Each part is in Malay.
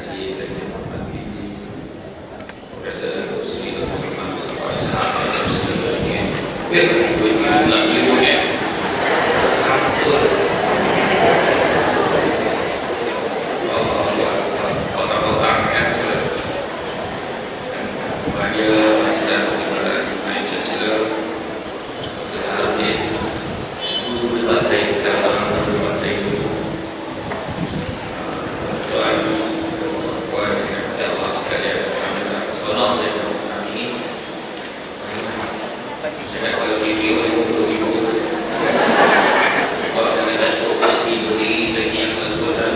kasih dan dihormati Profesor Sri Dr. Imam Mustafa Ishaq yang sebenarnya lagunya Samsul otak-otak kan kepada masa pemerintahan Naib Chancellor Seharusnya guru debat saya, salah seorang guru debat saya dulu Tuan Puan Allah sekalian sekolah saya kami ini saya kalau video ibu kalau kita cukup beri lagi yang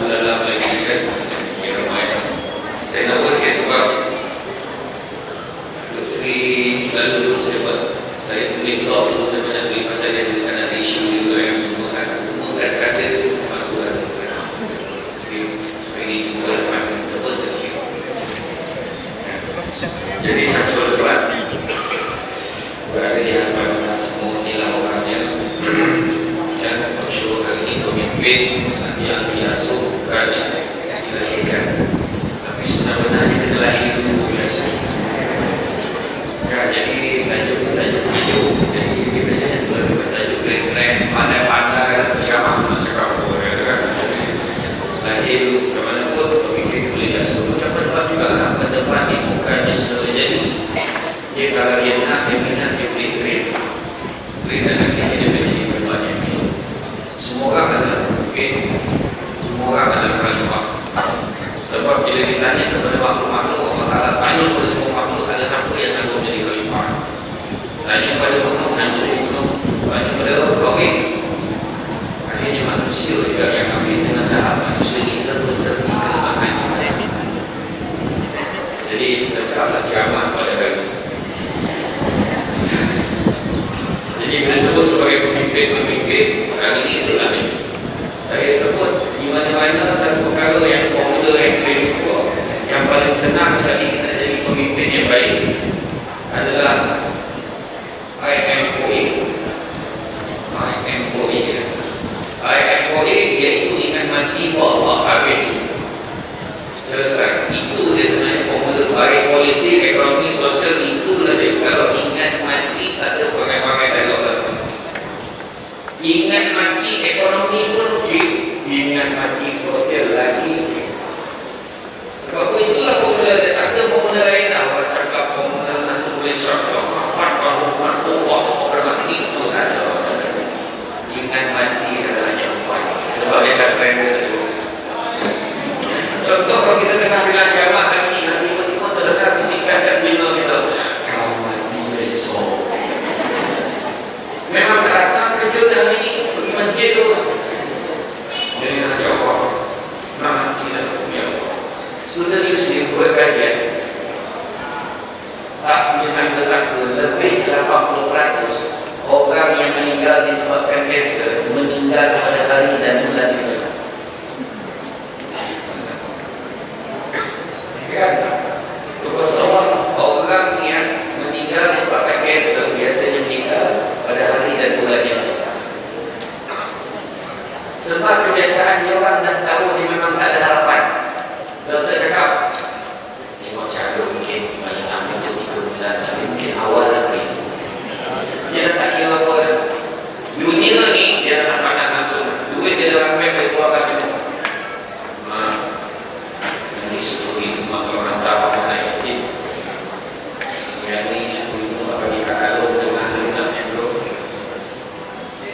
dalam lagi kan yang ramai saya nak buat sikit sebab Sri selalu dulu saya tulis blog tu saya banyak tulis pasal dia ada isu juga yang semua kata masuk dalam ini juga depan terus sikit jadi Syamsul Quran berada di hadapan semua inilah orangnya yang masyhur hari ini pemimpin yang diasuhkan dilahirkan tapi sebenarnya kena lahir dulu biasa jadi tajuk video jadi biasanya tajuk keren-keren pandai-pandai ceramah cakap kan lahir ke mana pun pemimpin boleh diasuh cepat-cepat juga lah pada depan ni bukannya sebenarnya jadi dia kalau dia nak dia minat dia boleh train dan akhirnya dia boleh jadi berbanyak semua orang adalah pemimpin semua orang adalah khalifah sebab bila ditanya kepada makhluk-makhluk Allah Ta'ala tanya kepada semua makhluk ada siapa yang sanggup menjadi khalifah tanya pada gunung dan gunung tanya pada orang akhirnya manusia juga yang ambil dengan tahap manusia ini serba-serbi kelemahan jadi tetaplah ceramah pada hari jadi bila sebut sebagai pemimpin hari ini itulah saya sebut di mana-mana satu perkara yang formula yang saya jumpa yang paling senang sekali kita jadi pemimpin yang baik adalah IM4A iaitu ingat mati for Allah habis selesai itu dia sebenarnya formula baik politik, ekonomi, sosial itulah dia kalau ingat mati ada perangai-perangai dialog lagi ingat mati ekonomi pun okey ingat mati sosial lagi okey sebab itulah formula dia tak ada formula lain orang cakap formula satu boleh syariah kapan kalau mati orang itu ada ingat mati adalah yang baik sebab dia dah surrender terus contoh kalau kita tengah bilang ceramah hari ini Nabi Muhammad terdengar bisikan kat telinga kita kau mati besok memang tak datang kerja dah hari ini pergi masjid terus jadi nak jawab nak mati dah punya sudah diusir buat kajian tak punya sangka-sangka lebih 80% orang yang meninggal disebabkan kanser meninggal pada hari dan bulan itu kan orang yang meninggal disebabkan kanser biasanya meninggal pada hari dan bulan itu sebab kebiasaannya orang dah tahu dia memang tak ada harapan doktor cakap tengok cara mungkin banyak ambil 3 bulan tapi mungkin awal lagi dia dah tak kira apa dunia ni dia tak nampak nak langsung duit dia dalam bank dia keluarkan semua ini 10,000 kalau orang tahu apa naik yang ni 10,000 bagi kakak lo tengah-tengah yang lo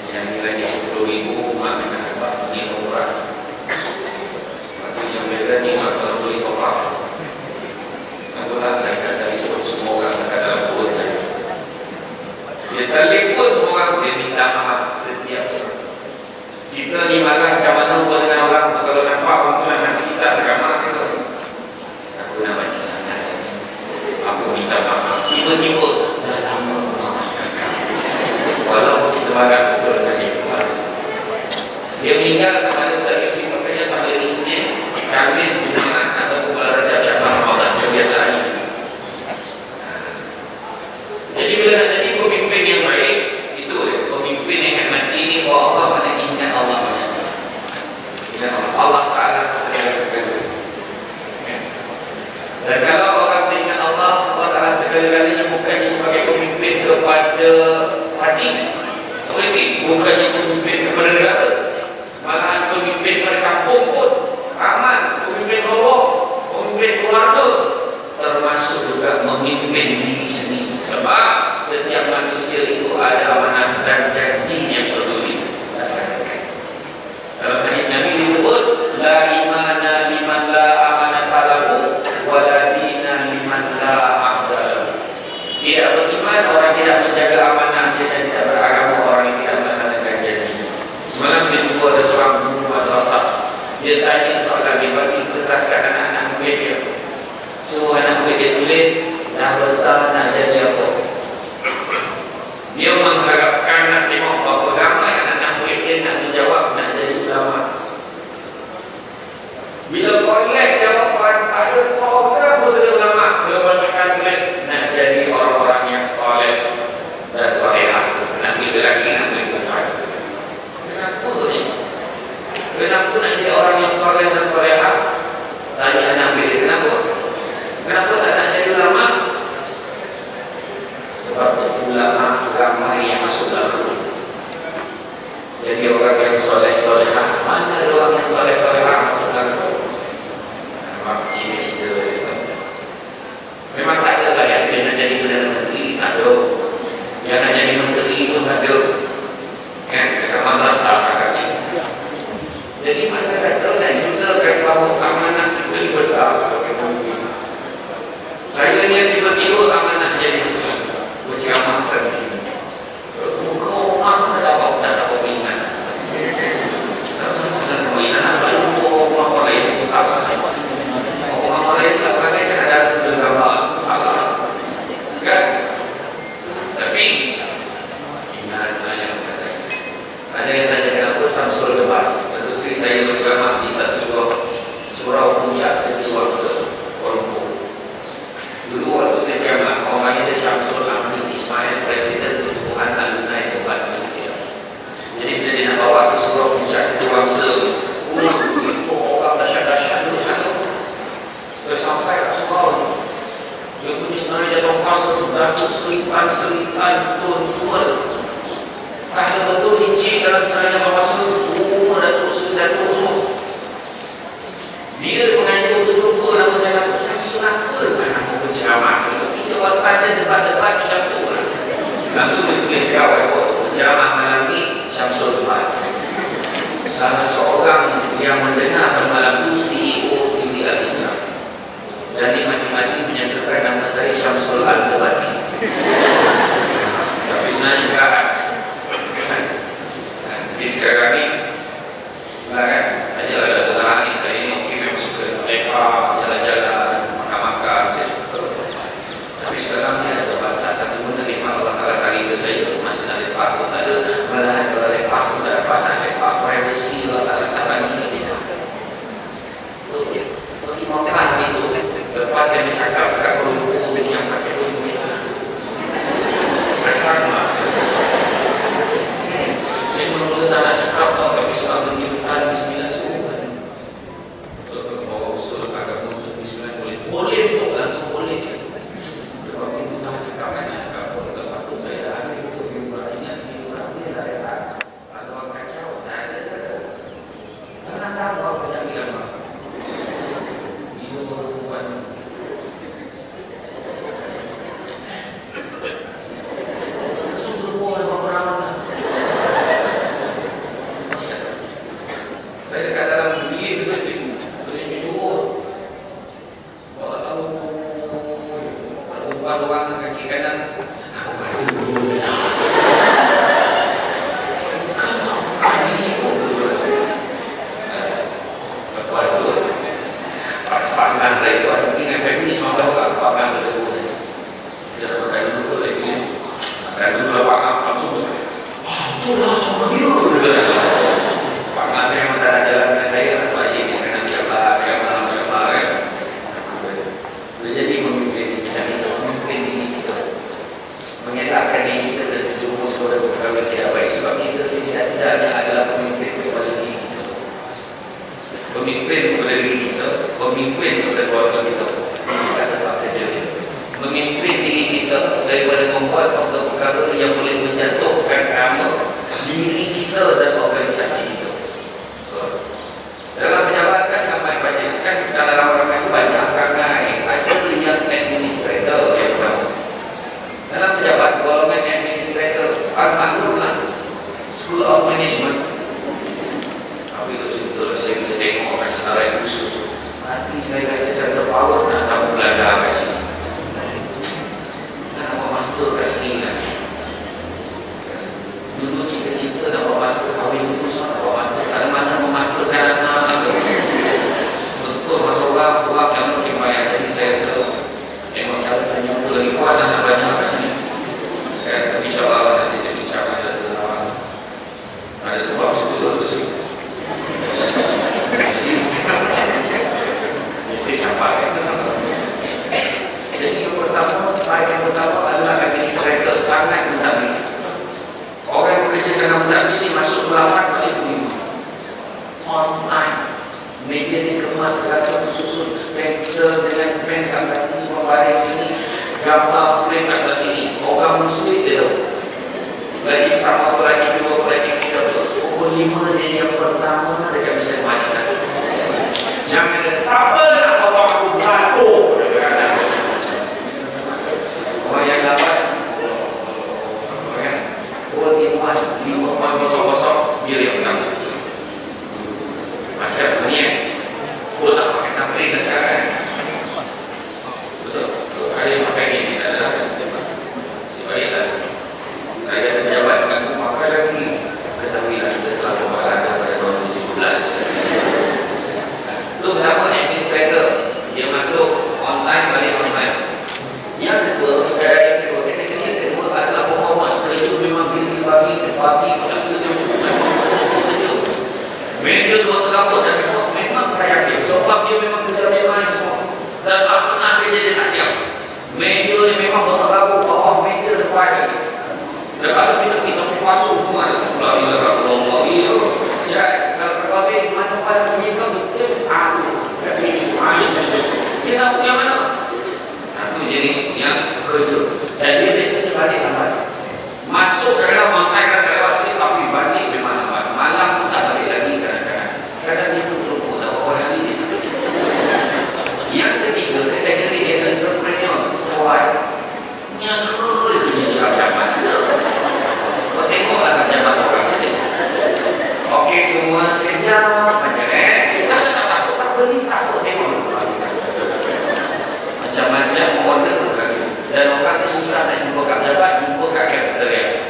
yang ni lagi 10,000 mak kena dapat pergi umrah waktu yang beda ni mak kalau boleh top-up saya kata itu semua orang dekat dalam phone saya dia telefon semua orang dia minta maaf setiap orang kita ni marah macam mana pun dengan orang tu kalau nampak orang tu nak nanti kita ceramah kita aku nak baca sangat aku minta maaf tiba-tiba dah lama memaafkan walaupun kita marah betul dengan dia dia meninggal sama ada budak Yusuf makanya sama ada Isnin Kamis Jumaat atau bulan Rajab Syawal Ramadan kebiasaan itu jadi bila nak jadi pemimpin yang baik itu pemimpin yang akan mati ini bahawa Allah mana ingat Allah ingat Allah Ta'ala segala Beriman orang tidak menjaga amanah dia dan tidak beragama orang yang tidak melaksanakan janji. Semalam saya jumpa ada seorang guru madrasah. Dia tanya soalan, dia bagi kertas kat anak-anak murid dia. Semua anak murid dia tulis, dah besar nak jadi apa. Dia mengharapkan nak tengok berapa ramai anak-anak murid dia nak menjawab nak jadi ulama. Bila kolek jawapan ada seorang pun jadi ulama, kebanyakan tulis nak jadi orang-orang yang soleh dan solehah. Nak kita lagi nak mengikuti. Kenapa ni? Kenapa nak jadi orang yang soleh dan solehah? Tanya anak murid dia, kenapa? Kenapa tak nak jadi ulama? Sebab ulama ramai yang masuk dalam. Jadi orang yang soleh-solehah, mana ada orang yang soleh-solehah masuk dalam? Memang cita-cita dia. Memang tak ada lah yang dia nak jadi Perdana Menteri, tak ada. Yang nak jadi menteri pun tak ada. Kan, dekat madrasah kakaknya. Jadi mana kata dan juga kata bahawa amanah kita lebih besar sebagai pemimpin. Saya ni tiba-tiba amanah jadi Islam. Berceramah di sini. Muka orang dah tak apa minat. Tak sama-sama minat. Nak jumpa orang lain pun salah. Orang lain tak pakai kan ada gambar salah. Kan? Tapi ingat ada yang tanya kenapa Samsul Lebar. Satu seri saya berceramah di satu surau puncak Setiawangsa, Kuala Lumpur. Dulu waktu saya ceramah, orang panggil saya Syamsul Ahmad Ismail, Presiden Pertubuhan Alumni Debat Malaysia. Jadi bila dia nak bawa ke surau puncak Setiawangsa, itu orang dahsyat-dahsyat dulu sana. Saya sampai kat surau, dia punya sebenarnya jatuh pasal, datuk seripan, tun, semua tu. Tak ada betul licin dalam sebenarnya bawa semua datuk seripan semua. Dia mengajar betul-betul nama saya sampai Syamsul apa nama berceramah. Tapi jawatan dia debat-debat macam tu lah. Langsung dia tulis kawal berceramah malam ni Syamsul Lebar. Salah seorang yang mendengar pada malam tu CEO TV Al-Hijrah. Dan dia mati-mati menyangkakan nama saya Syamsul Al-Lebati. Tapi sebenarnya bukan. Jadi sekarang ni kan, ajalah Datuk Tahani saya ni okey memang suka lepak, jalan-jalan, makan-makan, saya suka. Tapi sekarang ni ada batas satu benda memang Allah Ta'ala kari ke saya. Masa nak lepak pun tak ada. Malahan kalau lepak pun tak dapat nak lepak. Privacy Allah Ta'ala tak bagi lagi dah. Bagi makan itu. Lepas saya bercakap dekat Kuala yang pakai rumah itu. Bersama. Saya mula-mula tak nak cakap tau, tapi sebab bagi besar Bismillah semua. Bawa usul agak usul Bismillah boleh. Boleh tu, langsung boleh. Sebab bagi besar cakap kan, nak cakap pun tak patut saya dah ada itu. Ingat ini orang ni dah ada. Ada orang kacau, dah ada. Jangan tahu apa yang bilang. Ini perempuan. Saya dekat dalam bilik tu tulis video. Kalau tahu umpan orang kaki kanan, aku pasti dulu. Bukan itu. Lepas tu, pas-pasan saya suasana dengan feminis mahu tak pakai sesuatu. Kita dah pakai dulu lagi. Pakai dulu lapangan langsung. Wah, tu lah sama dia. Pak Mas memang tak ada jalan dengan saya. Masih dia kena biarlah kan. Boleh jadi memimpin macam itu, memimpin diri kita, mengelakkan diri kita terjerumus kepada perkara tidak baik. Sebab kita setidak-tidaknya adalah pemimpin kepada diri kita, pemimpin kepada diri kita, pemimpin kepada keluarga kita, kata Pak Presiden, memimpin diri kita daripada membuat perkara yang boleh menjatuhkan nama diri kita dan organisasi kita. Dalam penjabatan ramai-banyak kan, dalam ramai itu banyak ramai ada yang administrator yang tahu. Dalam pejabat golongan administrator, almarhumlah School of Management. Tapi itu betul saya boleh tengok orang secara yang khusus. Nanti saya rasa macam terpower nak sambung belajar kat sini. Nak master kat sini 108 online. Meja dikemas berapa susun pensel dengan pen kat belah sini, semua baris ini, gambar frame kat belah sini. Orang musuh dia tahu. Belajar pertama, belajar kedua, belajar ketiga, pukul 5 dia yang pertama dia bisa baca. Jangan ada sabar nak potong aku jatuh. Orang yang dapat pukul 5 kosong dia yang pertama. Macam ni oh tak pakai tampering dah sekarang. Betul? Ada yang pakai ini, tak ada. Sebaliklah. Saya ada pejabat kat rumah lagi. Ketahuilah kita telah berada pada tahun 2017. Itu pertama administrator. Dia masuk online, balik online. Yang kedua, kategori yang kedua adalah performance. Itu memang bagi media dua tergabung dan bos memang saya yakin sebab dia memang kerja memang semua dan tak pernah kejadian tak siap. Media ni memang tergabung bawah media dan file lagi. Dan kalau kita masuk semua ada lagi lagi jadi kalau di mana file mereka betul kita tahu yang mana itu jenis yang kerja dan dia biasanya balik lambat masuk dalam mantai lewat sini tapi balik memang lambat malam pun tak balik lagi kadang dia pun terlupa tak berapa hari dia. Yang ketiga, kategori dia entrepreneur sesuai yang kerja di kacaman. Kau tengoklah kacaman orang kecil. Okey, semua kerja macam kita tak takut, tak beli, takut tengok. Macam-macam order dan orang tu susah nak jumpa kat pejabat, jumpa kat cafeteria.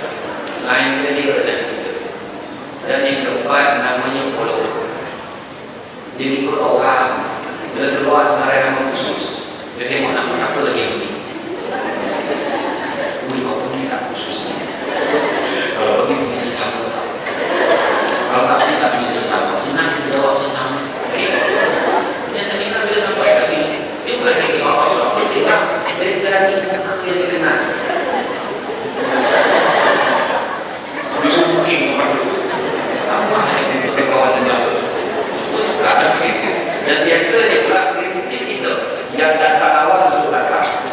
Lain kali ada cerita. Dan yang keempat namanya follow. Dia ikut orang. Bila keluar senarai nama khusus, dia tengok nama siapa lagi yang ini. Kau pun tak khusus. Kalau pergi bisa sama tak? Kalau tak bisa sama, senang kita jawab sesama. Dia terlihat bila sampai kat sini. Dia bukan cakap apa-apa. Dia cari muka yang dikenal. Bisa booking orang dulu. Apa yang dia kawan senjata? Dan biasanya pula prinsip kita yang datang awal masuk belakang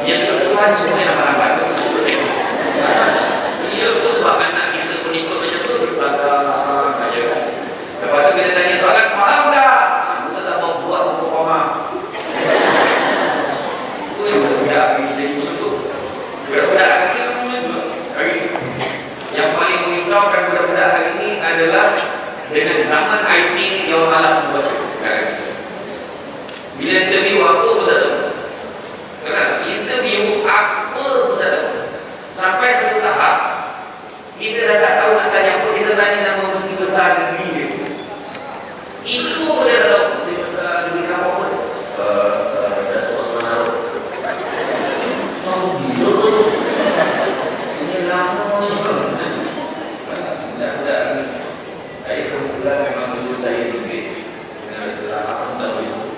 yang kebetulan semua yang lambat-lambat itu masuk tengok ia itu sebab anak kita pun ikut macam tu berbelakang aja. Lepas tu kita tanya soalan faham tak? Kita tak mau buat untuk paham itu yang budak ini jadi macam tu budak-budak hari ini yang paling merisaukan budak-budak hari ini adalah dengan zaman IT yang malas membaca. Bila interview apa pun tak tahu. Interview apa pun tak tahu. Sampai satu tahap kita dah tak tahu nak tanya apa. Kita tanya nama menteri besar negeri dia. Itu pun dia dah tahu. Menteri besar negeri kamu apa? Datuk Osman Harun. Oh gila. Ini lama ni. Budak-budak ni. Saya kebetulan memang dulu saya dibit dengan setelah 8 tahun itu.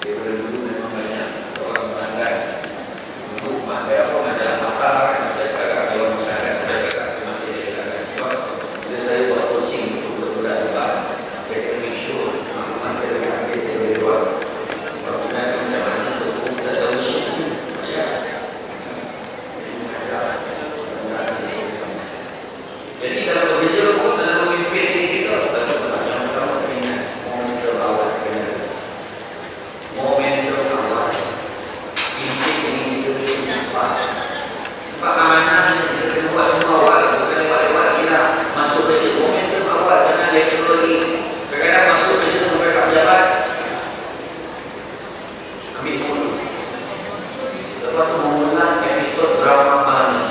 Daripada dulu memang banyak orang melanggar untuk masalah apa dalam masalah sampai sekarang kalau masyarakat sampai sekarang masih ada dilanggar. Sebab bila saya buat coaching untuk budak-budak depan, saya kena make sure teman-teman saya boleh ambil dari luar. Bagaimana macam mana untuk kita tahu isu ya. Jadi dalam bekerja pun dalam memimpin diri kita yang pertama ingat momentum awal pimpin ini kita cepat sebab amanah kita kena buat semua awal bukan lewat-lewat kita masuk kerja momentum awal dengan level ini kadang-kadang masuk kerja sampai kat pejabat ambil dulu lepas tu mengulas episod drama malam ni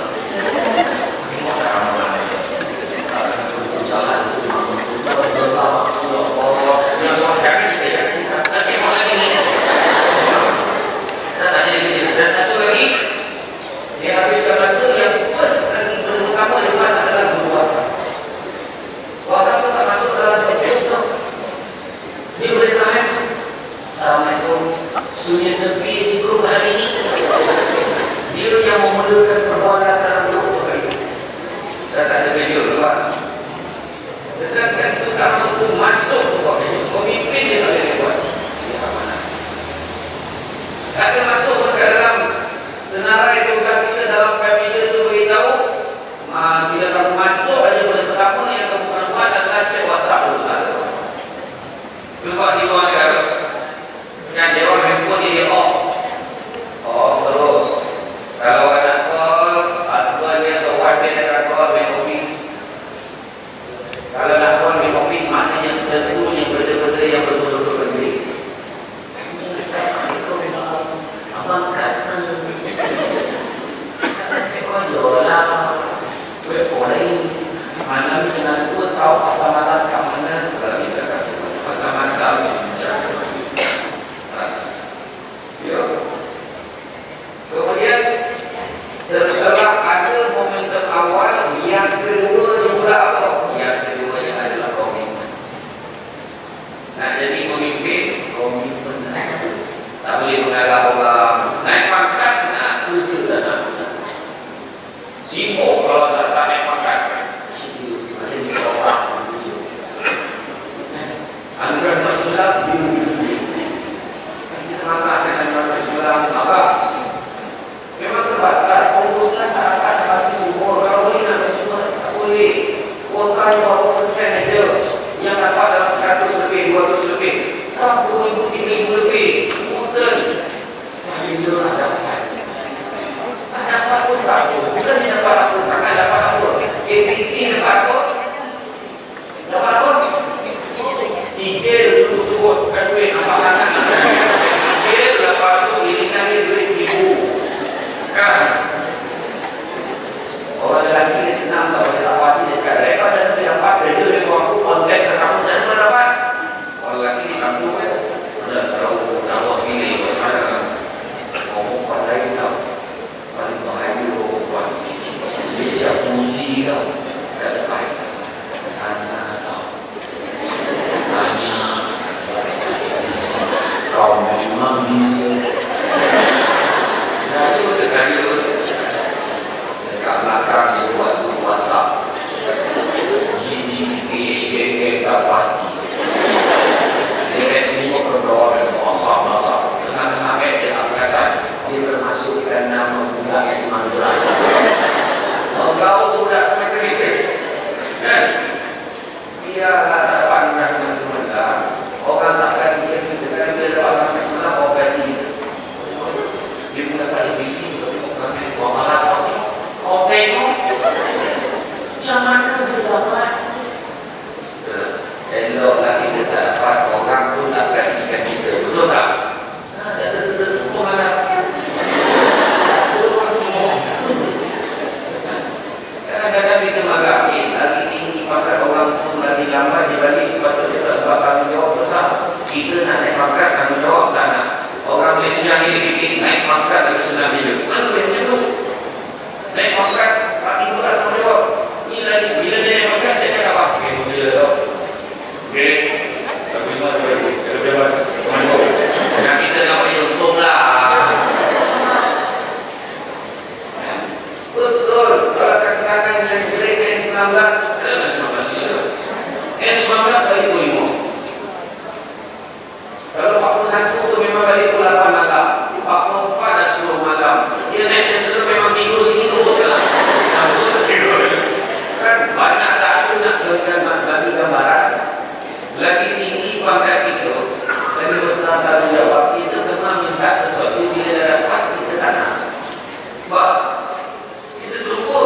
dan satu lagi dia habiskan masa yang first lagi pertama depan adalah berpuasa. Waktu itu tak masuk dalam konsep tu dia boleh tahan. Assalamualaikum sunyi sepi di grup hari ini dia yang memulakan perbuatan dalam grup hari ini dah tak ada video keluar dah tahu dah bos ini bagaimana ngomong pandai tau paling bahaya perempuan dia siap muji tau tak baik tanya tau tanya kau memang bisa nah itu dekat dia dekat belakang dia buat WhatsApp GGPHDK tak pasti dia semua berdoa dan masak tengah-tengah dia tak perasan dia termasukkan nama budak yang manzai kau budak macam bisik kan dia dapat dengan sementara orang takkan dia kan dia dapat dengan sementara orang dia punya kali bisik orang yang buang malas kau tengok macam mana dia dapat eloklah kita tak dapat orang pun tak perhatikan kita betul tak? Dah tentu pun malas kadang-kadang kita marah lagi tinggi pangkat orang pun lagi lambat dibanding sepatutnya sebab tanggungjawab besar kita nak naik pangkat tanggungjawab tak nak orang Malaysia ni bikin naik pangkat lagi senang bila kan boleh macam tu naik pangkat tak tidur tak tanggungjawab ni lagi bila dia naik pangkat saya cakap apa? Ok, bila tau ok, tapi mas bagi kalau dia buat mandor dan kita nak bagi untung lah betul kalau katakan yang grade N19 N19 itu N19 balik pukul 5 kalau 41 tu memang balik pukul 8 malam 44 dah 10 malam dia naik chancellor memang tidur sini terus lah sampai tu tidur kan banyak tak aku nak bagi gambaran lagi tinggi pangkat itu lagi besar tanggungjawab kita semua minta sesuatu bila dah dapat kita tak nak sebab kita terlupa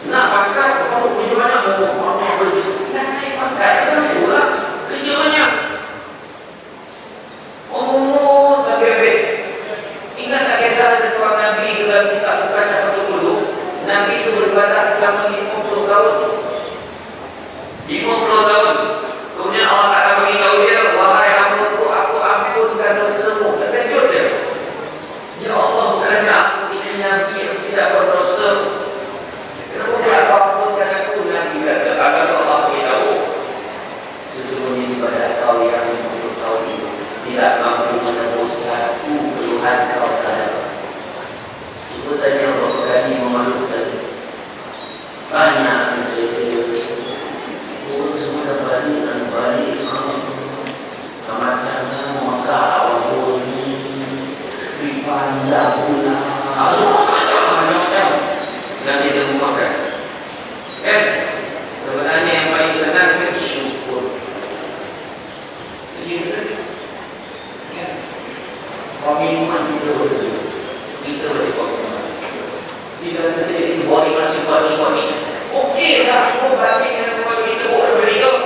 nak pangkat kamu kerja banyak mau kerja nak naik pangkat kenapa lah kerja banyak tak habis ingat tak kisah ada seorang Nabi dalam kitab Al-Qasyafatul Qulub Nabi itu beribadah selama 50 tahun 50 tahun kemudian Allah Ta'ala beritahu dia wahai hamba-Ku aku ampunkan dosamu terkejut dia ya Allah bukannya aku ini Nabi yang tidak berdosa kenapa dia aku ampunkan aku Nabi kata agar Allah beritahu sesungguhnya ibadah kau yang 50 tahun itu tidak mampu menembus satu keluhan kau terhadap cuba tanya berapa kali memeluk saja banyak sudah balik dan balik macamnya maka awal si pandang pula macam-macam dan kita memakan kan sebenarnya yang paling senang kan syukur pemiluan kita boleh buat tidak sedih boleh masih balik okey lah cukup balik dengan kita boleh berikut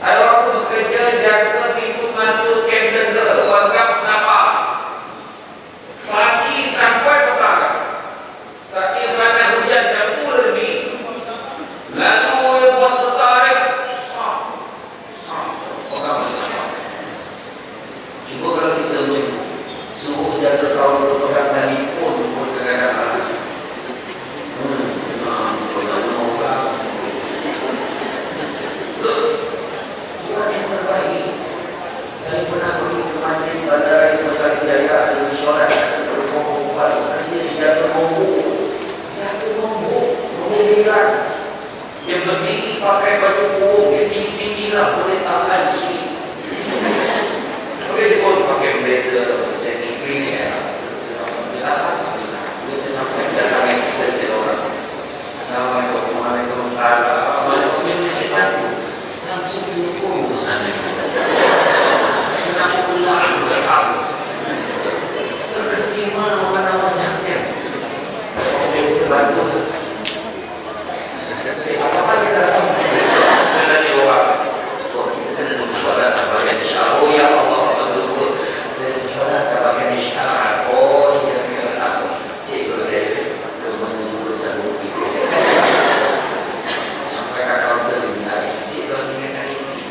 kalau aku bekerja jaga pintu masuk Camden Wagam Sabah pagi sampai petang tak kira hujan jam 10 lebih lalu bos besar Wagam Sabah cuba kalau kita suruh jaga kaum berpegang telefon pun kadang-kadang yang terbaik saya pernah pergi ke majlis bandara Ibu Jaya di Misyorat terus ngomong dia dijaga ngomong bilang dia berdiri pakai baju kurung dia tinggi-tinggi lah boleh tahan sweet boleh pun pakai blazer jadi green ya sesama bilang dia sesampai sedang ekspresi orang Assalamualaikum Waalaikumsalam mana setan langsung dihukum urusan kenapa pula aku tahu terkesima nama-namanya kan sebab apa kita kita ni orang kita kena bersuara tabakan syarat oh ya Allah betul saya bersuara tabakan syarat oh ya aku cikgu saya menuju urusan bukti sampai kakak minta isi cikgu minta isi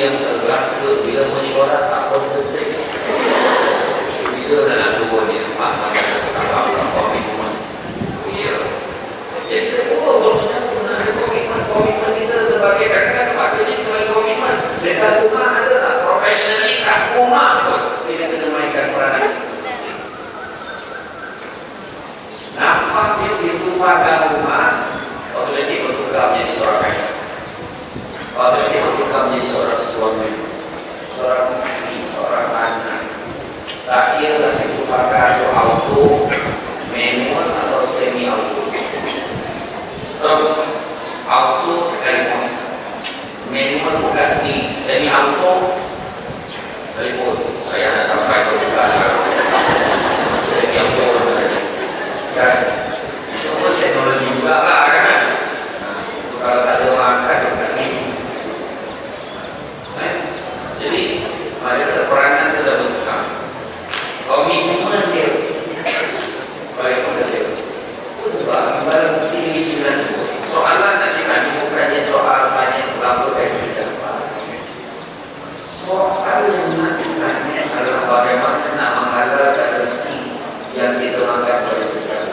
yang terasa bila menyekolah tak konsentrate. Bila nak turun dia nampak sampai kalau komitmen. Ya. Jadi kita ada komitmen kita sebagai kadang-kadang patutnya kita ada komitmen. Dekat rumah ada tak? Professionally kat rumah pun kita kena mainkan peranan. Nampak dia pintu pagar rumah, otomatik bertukar menjadi seorang kaya. Otomatik bertukar menjadi seorang suami, seorang isteri, seorang anak. Tak kira pintu pagar itu auto, manual atau semi auto. Auto telefon, manual buka sendiri, semi auto telefon. Saya nak sampai ke buka sekarang. Semi auto kan, itu teknologi juga lah kan. Kalau tak ada orang akan berkasi. Jadi ada peranan itu dah bertukar. Komitmen dia baik pada dia. Sebab dalam ini 9 soalan tadi kan bukannya soal banyak berapa dan tidak apa. Soal yang menentukannya adalah bagaimana nak menghalalkan rezeki yang kita makan pada sekarang.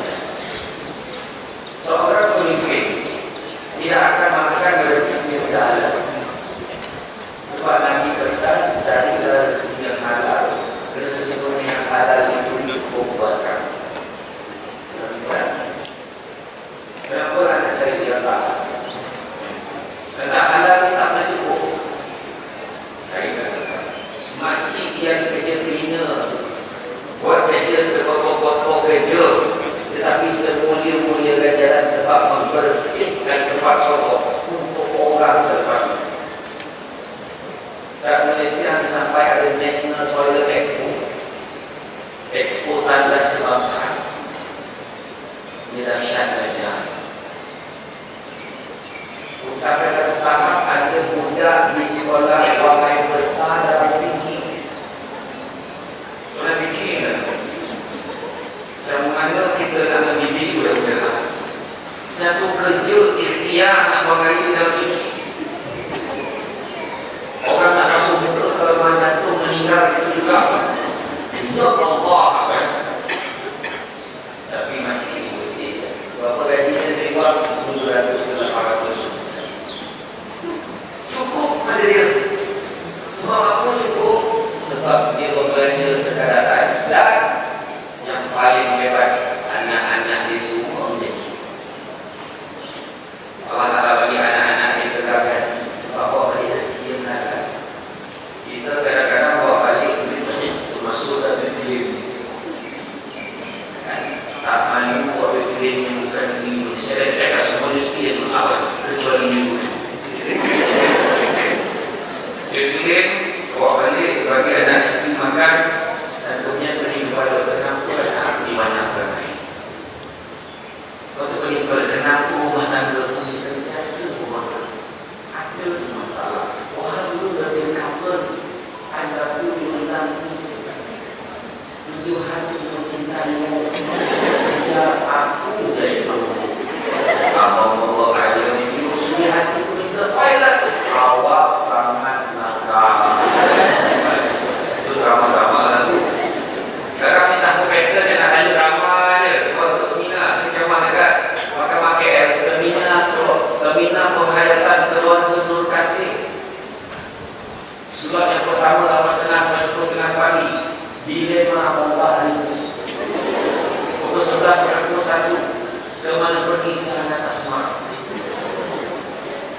Seorang pemimpin tidak akan makan rezeki yang halal. Sebab Nabi pesan carilah rezeki yang halal. Kerana sesungguhnya yang halal itu cukup buat kamu. Kenapa nak cari yang tak halal? Kerana halal ini tak pernah cukup. Carikan makcik yang kerja cleaner, buat kerja sepokok-pokok kerja, tetapi semulia-mulia ganjaran sebab membersihkan tempat pokok untuk orang selepas itu. Kat Malaysia sampai ada National Toilet Expo, Expo tanda kebangsaan. Ini dahsyat Malaysia. Sampai satu tahap ada budak di sekolah ramai besar dalam sini. Pernah fikir tak? Macam mana kita nak mendidik budak-budak? Satu kerja ikhtiar nak banggain dalam sini. Orang nak rasa muka kalau mana tu meninggal situ juga. Ya Allah kan? Tapi masih bersih. Berapa gajinya terima? 200 ke 800. Cukup pada dia. Sebab apa cukup? Sebab dia berbelanja sekadar dan yang paling hebat anak-anak dia semua menjadi. Allah Ta'ala bagi anak-anak dia kekayaan. Sebab bawa balik rezeki yang halal. Kita kadang-kadang bawa balik duit banyak termasuk tak duit claim. Tak malu buat duit claim yang bukan sendiri. Saya cakap semua rezeki yang masalah kecuali itu. Duit claim bawa balik bagi anak isteri makan, tentunya beri kepada penampu anak dimanjakan lain. Waktu beri kepada penampu rumah tangga pun sentiasa memakan. Ada masalah. Orang dulu dah beri cover, anda pun menanti. Tujuh hati mencintaimu. Ya aku jadi penghulu. Abang bawa ayam hidup suri hati pun terpailat. Awak sangat nakal. Itu drama-drama lah tu. Sekarang ni tak better dia nak ada drama je. Waktu seminar, saya cakap dekat pakai seminar tu. Seminar penghayatan keluarga Nur Kasih. Slot yang pertama 8.30 sampai 10.30 pagi. Dilema Allah hari ini. Pukul 11.41. Ke mana pergi sangat asmar.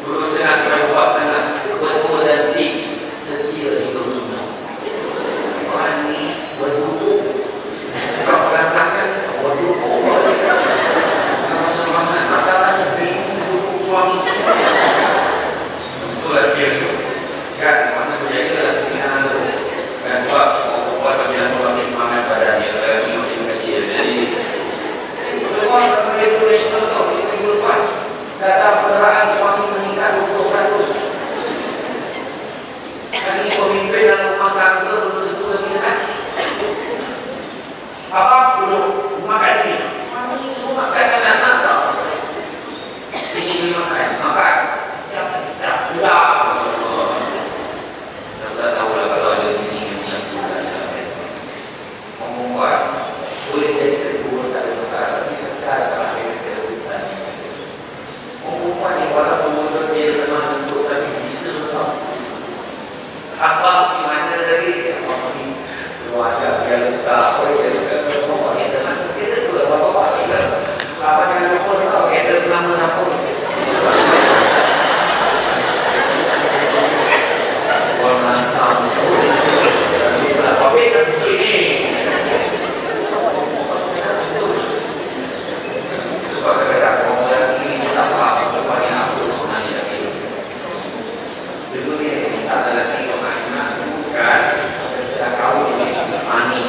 2.30 sampai 4.30. Betul dan tips setia hidup dunia. Orang ni berduduk. Kalau perantangan, berduduk. Masalahnya bini duduk suami. Itulah dia tu. Kan, mana berjadilah seminar tu. Dan sebab orang bagian orang ni semangat badannya. Lagi makin kecil. Jadi, semua orang nasional tu, itu lepas. Data perderaan suami meningkat 20%. yang suka apa ya kita kita juga bapak-bapak kita apa yang apa kita kita nama apa warna sampo sudah kopi di sini sebagai sekedar kemudian ini kita paham kepada aku sebenarnya itu dia kita ada lagi kemana bukan kita kau ini bisa berani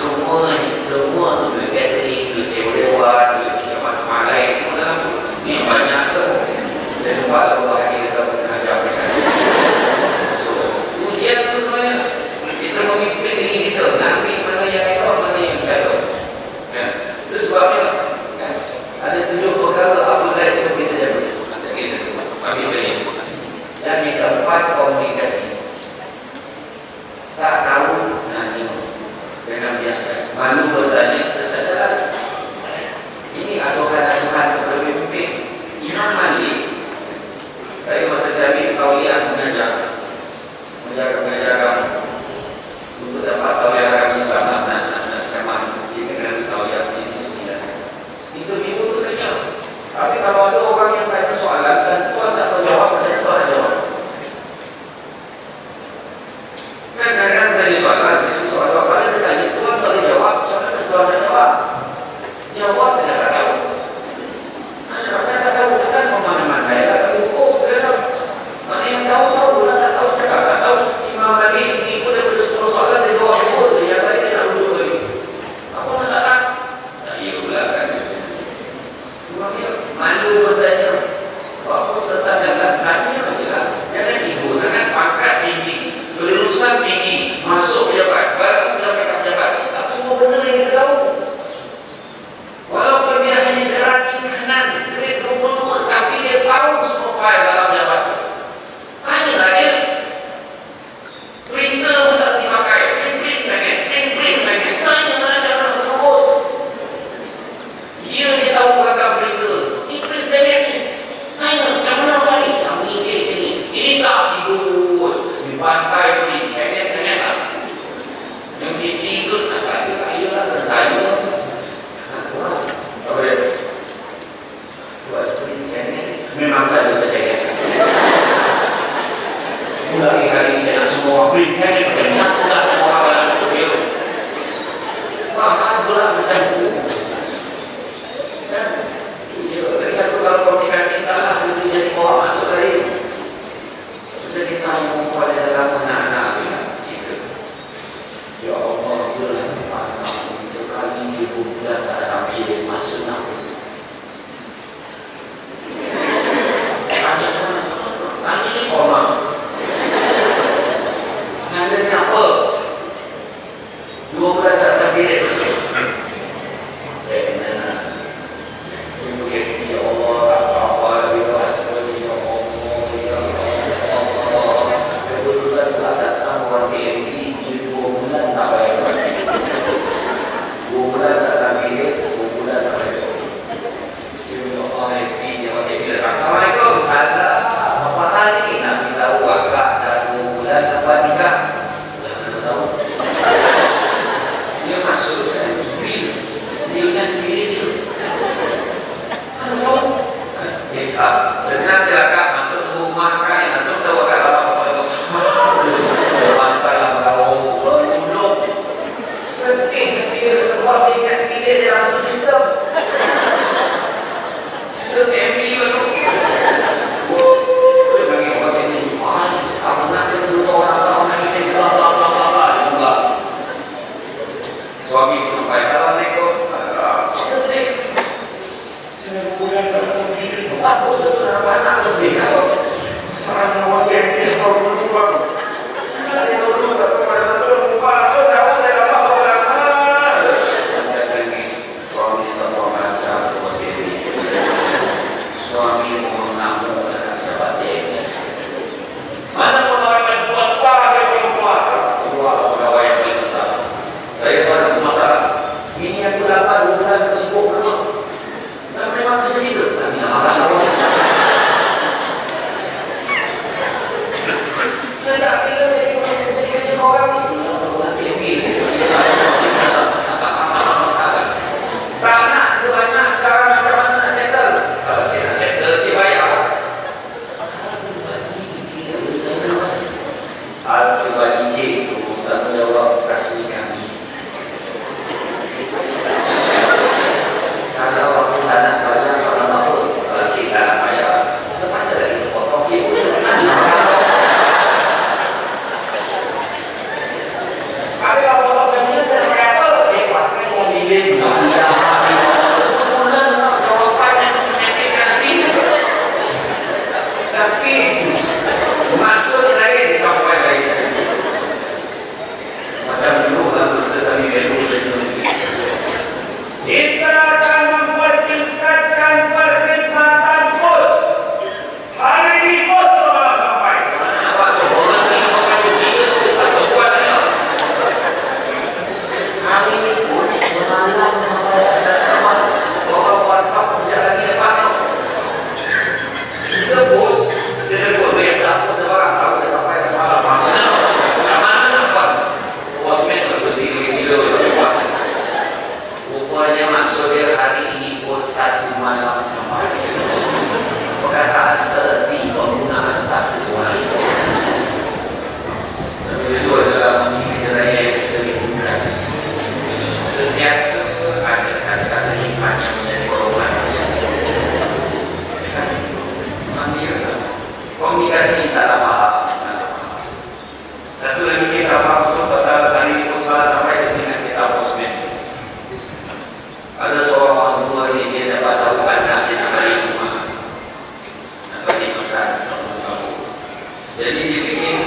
semua tu duit catering, duit sewa lewat, duit macam-macam lain. Ni banyak tu. Saya sempat lupa hati sama setengah jam. So, ujian tu sebenarnya kita memimpin diri kita. Nanti mana yang elok, mana yang tak elok. Kan? Itu sebabnya kan? Ada 7 perkara apa lain yang kita jaga. Ambil tadi. Dan yang keempat, komunikasi. Tak tahu nanya dengan biarkan. Malu bertanya sesedar. Ini asuhan-asuhan kepada pemimpin. Imam Malik, saya masa saya ambil tauliah mengajar untuk dapat tauliah agama Islam nak ceramah mesti kena ambil tauliah ini 9. Itu minggu tu tanya. Tapi kalau ada orang yang tanya soalan dan tuan tak tahu jawab, macam tu ada jawab. Kan kadang-kadang tanya soalan, sisi soalan apa dia tanya, tuan tak boleh jawab, siapa tu tuan tak jawab? Jawab dia tak tahu. Masyarakat tak tahu, kan pemahaman saya tak tahu hukum ke tak? Mana yang tahu lah, tak tahu cakap, tak tahu. Imam Malik sendiri pun daripada 10 soalan dia jawab betul je, yang lain dia nak duduk lagi. Apa masalah? Tak iya pula kan. Cuma dia malu bertanya. Apa sesat jalan, tanya je lah. Jangan ego sangat, pangkat tinggi, kelulusan tinggi, masuk pejabat, baru pejabat-pejabat. Tak semua benda yang kita tahu. Walaupun dia hanya derajat kanan, grade 22, tapi dia tahu semua file dalam jabatan. Tanyalah dia. Printer pun tak dipakai, print sangat. Tanyalah cara terus. Dia tahu kata printer. Ini print sangat ni. Tanya, macam mana balik? Macam ni. Ini tak tidur. Di pantai print sangat lah. Yang sisi tu nak kaya lah, tanya. Apa dia? Buat prinsip ni memang saya bisa cakap. Mulai kali saya nak semua prinsip ni bagaimana sudah semua orang dalam studio. Wah, pula macam tu. Dan dari satu kalau komunikasi salah, itu jadi bawa masuk dari jadi sambung pada dalam anak-anak kita. Ya Allah, itulah anak sekali ibu bulan tak ada ambil masuk nak. Tanya ni koma. Tandanya apa? 2 bulan tak ada ambil masuk. Ya Allah, tak sabar, ya Allah, ya Allah. Kebetulan tak datang orang PMP, 2 bulan tak bayar. 2 bulan tak ada ambil, 2 bulan tak bayar. Ya Allah, happy, ya Allah, happy. Assalamualaikum, salah. Apa tadi? Nak tahu akak dah 2 bulan dapat nikah. Dah mana tahu. Dia masuk kan bil. Dia kan diri dia. Mana tahu? Senang je akak masuk rumah kan. Langsung tahu akak apa-apa tu. Manfalah kau. Duduk. Sedih dia sebab dia ingat pilih dia langsung sistem. Sistem MB tu. Dia bagi orang ini. Apa nak dia duduk orang ini. Bla. Suami pun sampai Assalamualaikum. Salam. Kita sedih. Sebulan terlalu hidup. Aku sudah anak sedih. Salam orang yang dia selalu berubah. Dia dulu tak pernah berubah. Aku tahu dia apa berubah. Dia pergi. Suami tak mau macam tu jadi. Suami mau namu dapat dia. Mana pegawai yang besar saya belum puas. Dua pegawai yang paling besar. Saya tu ada masalah. Ini aku dapat 2 bulan tersibuk memang. Dan memang kerja hidup. Tapi nak makan apa? pilih bulan jawapan yang menyakitkan hati. Tapi maksud lain sampai lain. Macam dulu lagu sesami dulu. Kita akan mempertingkatkan perkhidmatan pos. Hari ini pos sampai. Apa tu? Orang ni macam ni atau buat apa? Hari ini pos malam sampai orang WhatsApp tidak lagi dapat. Kita pos, kita buat banyak pos sebarang tahu dah sampai semalam. Macam mana apa? Posmen berdiri gila. Rupanya maksud dia hari ini pos 1 malam sampai. Perkataan seperti penggunaan tak sesuai. Tapi itu adalah mengingat yang kita lakukan. Sentiasa ada kata-kata hikmat yang menjadi korban manusia. Komunikasi salah faham. Satu lagi kisah maksud pasal hari ini pos malam sampai sebenarnya kisah posmen. Ada seorang orang tua ni dia dapat tahu anak dia nak balik rumah, nak balik makan kamu. Jadi dia fikir,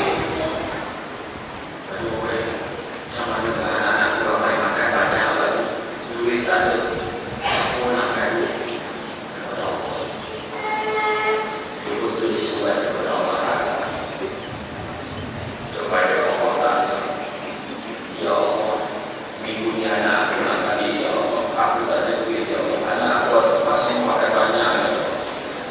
aduh, macam mana anak-anak aku ramai makan banyak lagi, duit tak ada, aku nak ngadu kepada Allah. Dia pun tulis surat kepada Allah Ta'ala, kepada Allah Ta'ala. Ya Allah, minggu ni anak aku nak balik, ya Allah. Aku tak ada duit, ya Allah. Anak aku masih makan banyak.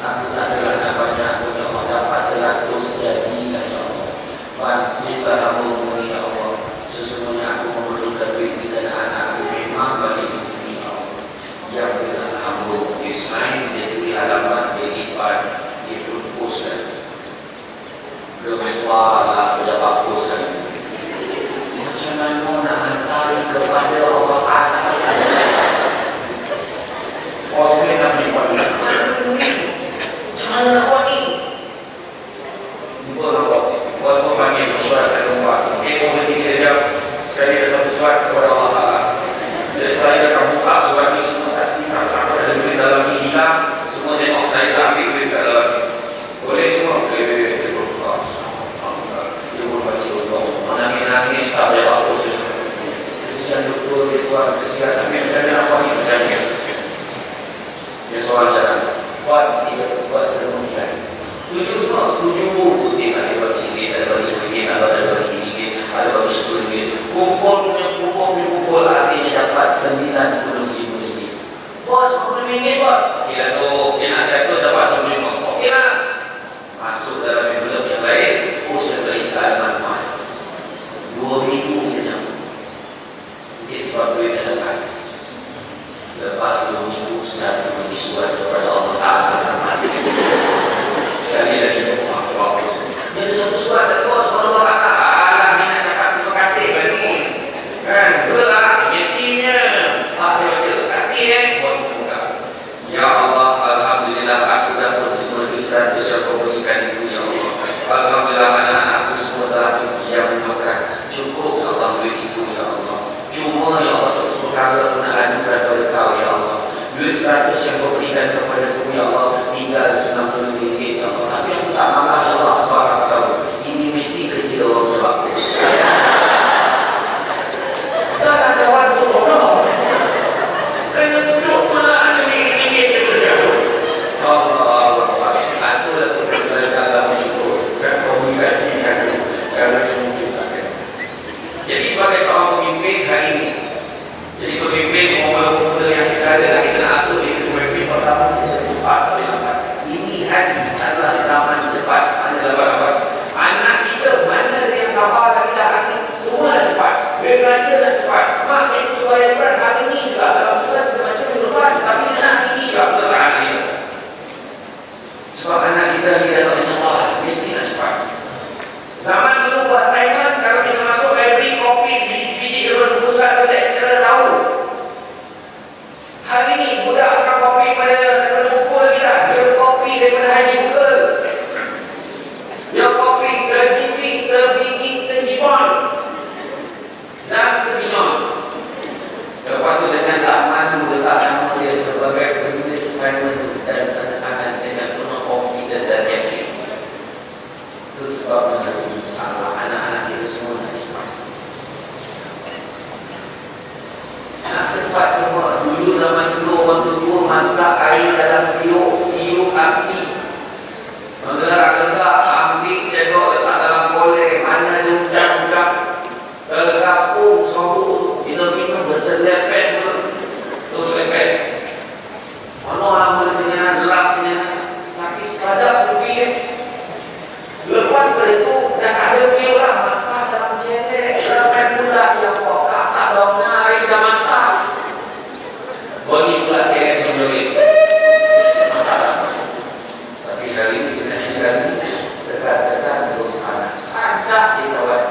Aku tak ada anak banyak pun, ya Allah. Dapat 100 jadi, ya Allah. Bantulah aku umuri, ya Allah. Sesungguhnya aku memerlukan duit dan anak aku memang balik ini, ya Allah. Yang benar hamba desain, dia tulis halaman, dia lipat, dia pun postkan. Berkualah pejabat postkan. Macam mana nak hantar kepada Allah Ta'ala? Orang nak lipat. Macam mana nak buat ni? Buat apa? Buat apa panggil surat dan rumah. Okey, boleh 3 jam. Sekali ada satu surat kepada Allah Ta'ala. Jadi saya akan buka surat ini, semua saksikan. Apa ada duit dalam ini hilang. Semua tengok saya tak ambil duit kat dalam ini. Boleh semua? Boleh. Dia berbuka. Dia berbaca Allah. Menangis-nangis tak boleh apa saja. Kesian doktor dia buat. Kesian. Tapi macam mana apa ni macam ni? Dia soal cara buat tidak buat kemudian setuju semua, setuju putih ada bagi sikit, ada bagi RM2, ada bagi RM3, ada bagi RM10 kumpul akhirnya dapat RM95. Bos, RM10 bos. Ok lah tu, dia nak saya tu dapat RM95. Ok lah, masuk dalam envelope yang lain, post yang lain ke alamat 2 minggu saja. Mungkin sebab duit dah datang. Lepas 2 minggu saya beri surat kepada Allah Ta'ala sama sekali lagi aku dia ada satu surat dari bos Allah Ta'ala. Alah, ni nak cakap terima kasih bagi kan, betul lah mestinya. Saya baca saksi bos buka. Ya Allah, Alhamdulillah aku dapat terima dosa yang kau berikan itu, ya Allah. Alhamdulillah anak-anakku semua telah yang makan cukup, Allah duit itu, ya Allah. Cuma ya Allah, satu perkara pun nak adukan kepada kau, ya Allah. Duit 100 yang kau berikan kepada aku, ya Allah, tinggal RM90, ya Allah. Tapi aku tak marah, ya Allah, sebab aku tahu ini mesti kerja orang yang bagus. Tak ada kawan bodoh, no. Kena duduk mana ada RM1 yang bersiap. Allah, itu dah terjadi dalam itu. Komunikasi cara yang mungkin tak ada. Jadi sebagai seorang pemimpin hari ini, jadi pemimpin pemuda yang kita ada, kita nak asuh dia pemimpin pertama kita cepat lambat. Ini hari adalah zaman cepat. Anda lambat-lambat. Anak kita mana yang sabar dan tidak hati, semua dah cepat. Belajar dah cepat. Mak cikgu suara Quran hari ini juga dalam surat kita baca minggu depan, tapi dia nak ini juga betul anak kita. Sebab anak kita dia tak bisa sabar, mesti nak cepat. Zaman dulu buat assignment, kalau kita masuk library, kopi sebiji-sebiji dia berpusat ke lecturer tahu. Hari ini budak akan kopi pada cepat semua. Dulu zaman dulu orang tua masak air dalam tiup api. Menggerak-gerak, ambil cendol letak dalam kolej, mana dia ucap-ucap tergapung, sorok, minum-minum berselepet pun terus lepet. Mana orang boleh gelapnya, tapi sadap lebih. Lepas dari itu dah ada view lah, masak dalam cendek, ramai pula yang bawa katak daunnya air dah masak. Bagi pula cendek menjerit. Masalah. Tapi hari ini kita sedang dekat-dekat terus panas. Ada dijawab.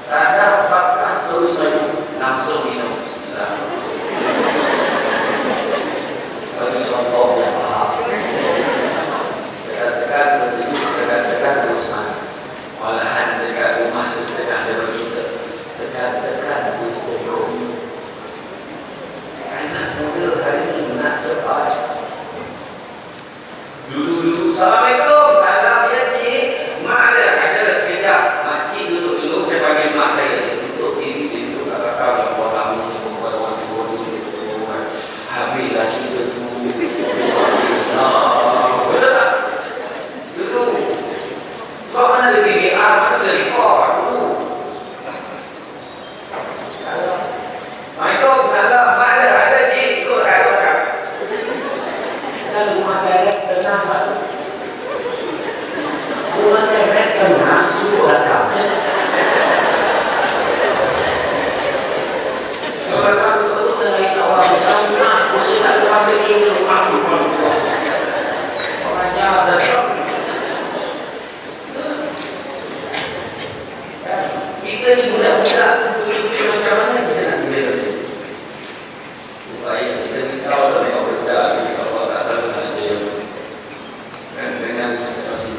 Tak ada apa-apa terus saja langsung minum. Bismillah. Bagi contoh yang faham. Dekat-dekat terus ini, dekat-dekat terus panas. Malahan dekat rumah setengah daripada kita. Dekat-dekat terus berikut. Anak muda hari ini nak cepat. Dulu-dulu, Assalamualaikum, salam ya cik. Mak ada sekejap. Makcik duduk-duduk, saya panggil mak saya. Dia tutup TV, dia duduk kat belakang yang buat tamu ni, buat orang di bawah ni. Habislah cerita tu. Betul tak? Dulu. Sebab mana ada BBR, mana ada record dulu. Assalamualaikum, salam. Mak ada cik. Ikut tak? Kita rumah beres tenang tak? Rumah beres tenang, suruh datang. Kalau datang betul-betul terlain orang besar, aku silap orang lagi rumah tu. Orangnya ada sok. Kita ni budak-budak tu macam mana kita nak boleh? Supaya kita risau dengan budak ni kalau tak tahu nak dia. Kan dengan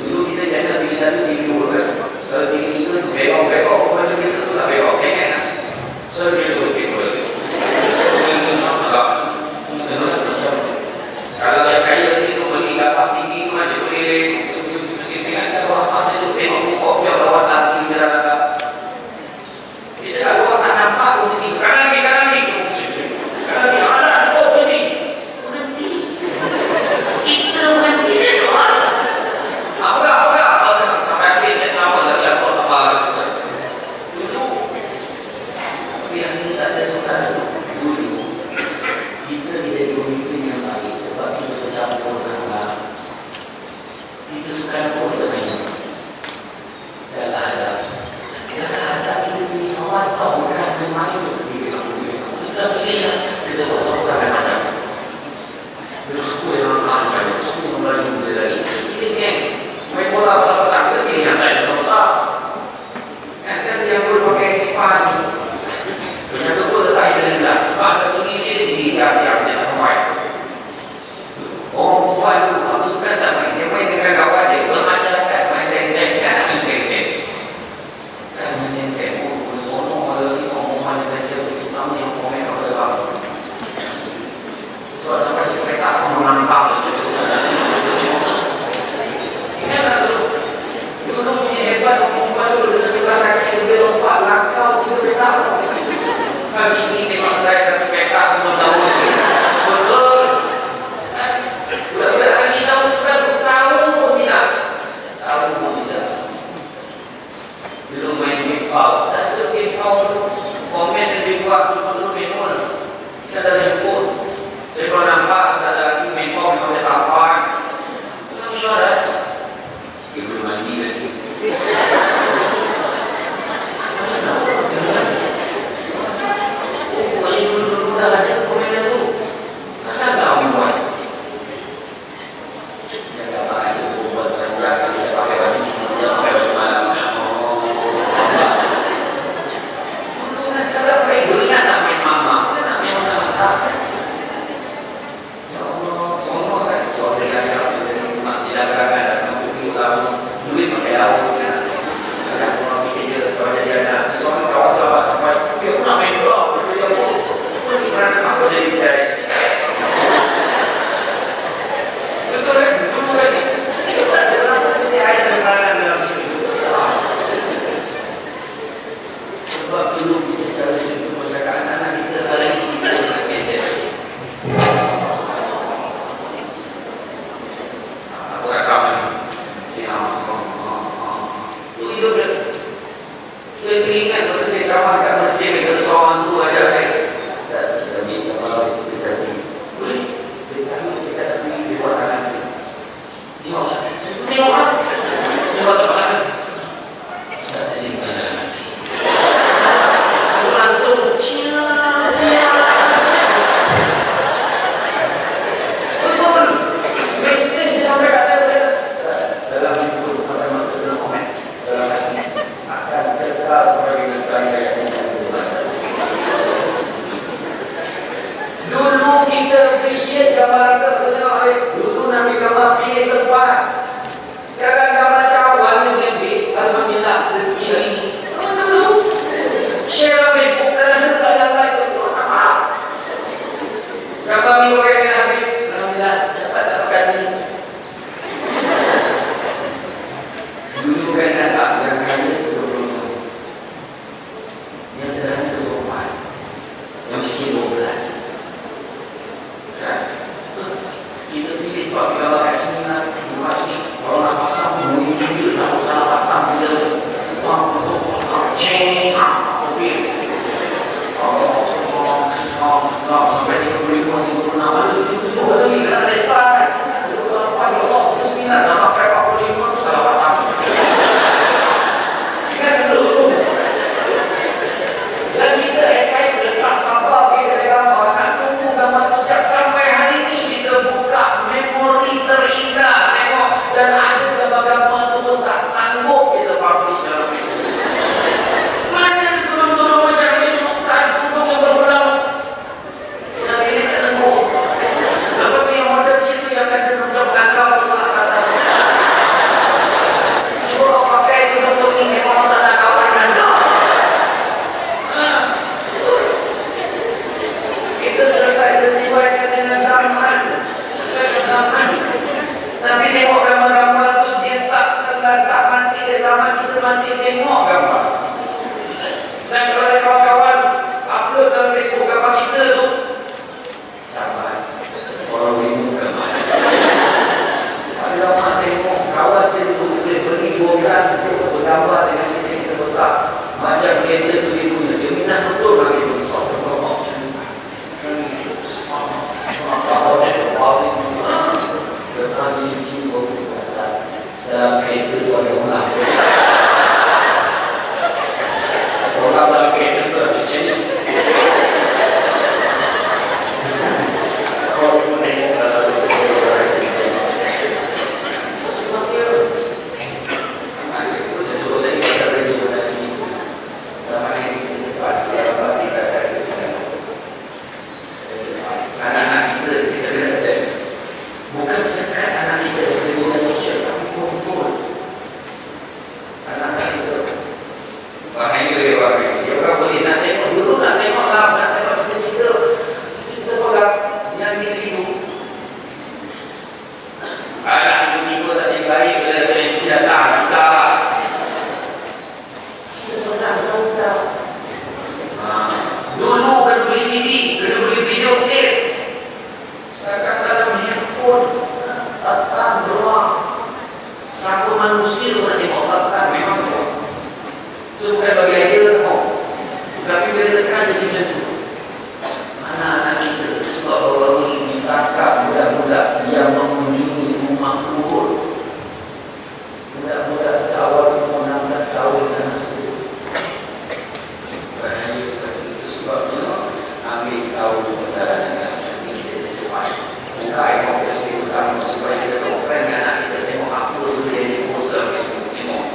dulu kita channel TV 1, TV 2 kan. Kalau TV 3 tu bekok macam kita tu tak bekok sangat kan. So dia tu bekok. Kalau yang kaya situ pergi kapal tinggi tu dia boleh sing-sing ada orang pasal tu tengok pokok dia rawatan tinggi dalam. Kita kalau tak nampak pun tinggi. Kanan ni. Kanan ni ada cukup berhenti. Kita berhenti semua. Apa sampai habis set nama lagi apa. Dulu. Tapi yang ini tak ada suasana tu. Dulu. Kita tidak pemimpin yang baik sebab kita bercampur dengan kita suka apa kita main. Dalam hadap. Dalam hadap kita punya awal tahu bukan main tu. Kita pilih lah. Kita tak usah bukan mana. Bersuku yang angkat banyak. Bersuku yang melaju boleh lagi. Ini geng. Main bola pada kita pilih yang saya selesai. Kan yang boleh pakai sipan. Ternyata pun letak yang rendah. Sebab satu ni dia di tiap-tiap dia tak sampai. Orang perempuan tu, aku suka tak main. Dia main dengan kawan dia. Bermasyarakat main ten-ten. Kan nak main ten-ten. Kan main ten-ten. Oh, sono ada lagi orang-orang dengan dia. Terutama yang komen kat belakang. appreciate gambar kita. Tengok dulu Nabi gambar pilih tempat. Sekarang gambar cawan yang lebih, alhamdulillah rezeki hari ini. Share Facebook kerana tak yang like tu. Maaf. Gambar minggu yang habis, alhamdulillah dapat dapatkan ni. Dulu kan tak yang kaya tu. Yang sederhana 24. Yang miskin 12. Kan? Kita pilih kalau kita pakai sini lah, rumah sini. Kalau nak pasang, mungkin tak usah pasang bila ceng, tapi sampai 35, 36 itu juga lagi kena testan. Ya Allah, itu 9 dah sampai 45 tu salah pasang. Ingat dulu tu. Dan kita excited tak sabar kita gambar, nak tunggu gambar tu siap sampai hari ni kita buka memori terindah tengok dan ada gambar-gambar tu pun tak sanggup kita publish dalam Facebook. Mana ada turun-turun macam ni tudung yang berbelang yang ini tak tengok. Lepas tu yang model situ yang ada macam belakang tu tak kat atas. Cuba kau pakai tudung ni memang tak nak kawan anda. Itu selesai sesuaikan dengan zaman. Sesuaikan zaman. Tapi tengok gambar-gambar tu dia tak mati dari zaman kita masih tengok gambar. Dan kalau ada kawan-kawan upload dalam Facebook gambar kita tu, sabar. Orang remove gambar. Ada lama tengok kawan saya tu saya beli 12 untuk bergambar dengan kita besar. Macam kereta tu dia punya. Dia minat betul bagi tu besar. Lepas dia cuci bau besar. Dalam kereta tu ada orang. Orang dalam kereta tu ada cuci. Kalau dia tengok dalam itu sesuatu yang bisa regenerasi. Dalam ini cepat. Dalam kita anak-anak kita kena bukan sekat anak kita di media sosial, tapi kumpul anak-anak kita. Bahaya dia orang dia orang boleh nak tengok dulu, nak tengok lah, nak tengok cerita program yang ditiru. Alah, tiba-tiba tak jadi baik bila ada yang si datang, sudah. Cerita program, tahu. Dulu kena beli CD, kena beli video tape. Sekarang dalam handphone datang doang. Satu manusia nak tengok datang memang doang. Itu bukan bagi idea tengok. Tapi bila tekan jadi macam tu. Mana anak kita sebab baru ini ditangkap budak-budak yang mengunjungi rumah kubur. Budak-budak seawal umur 16 tahun dan sebagainya. Bahaya seperti itu sebabnya ambil tahu masalahnya. Buka ikon Facebook bersama supaya kita tahu friend anak kita tengok apa tu dia post dalam Facebook tengok.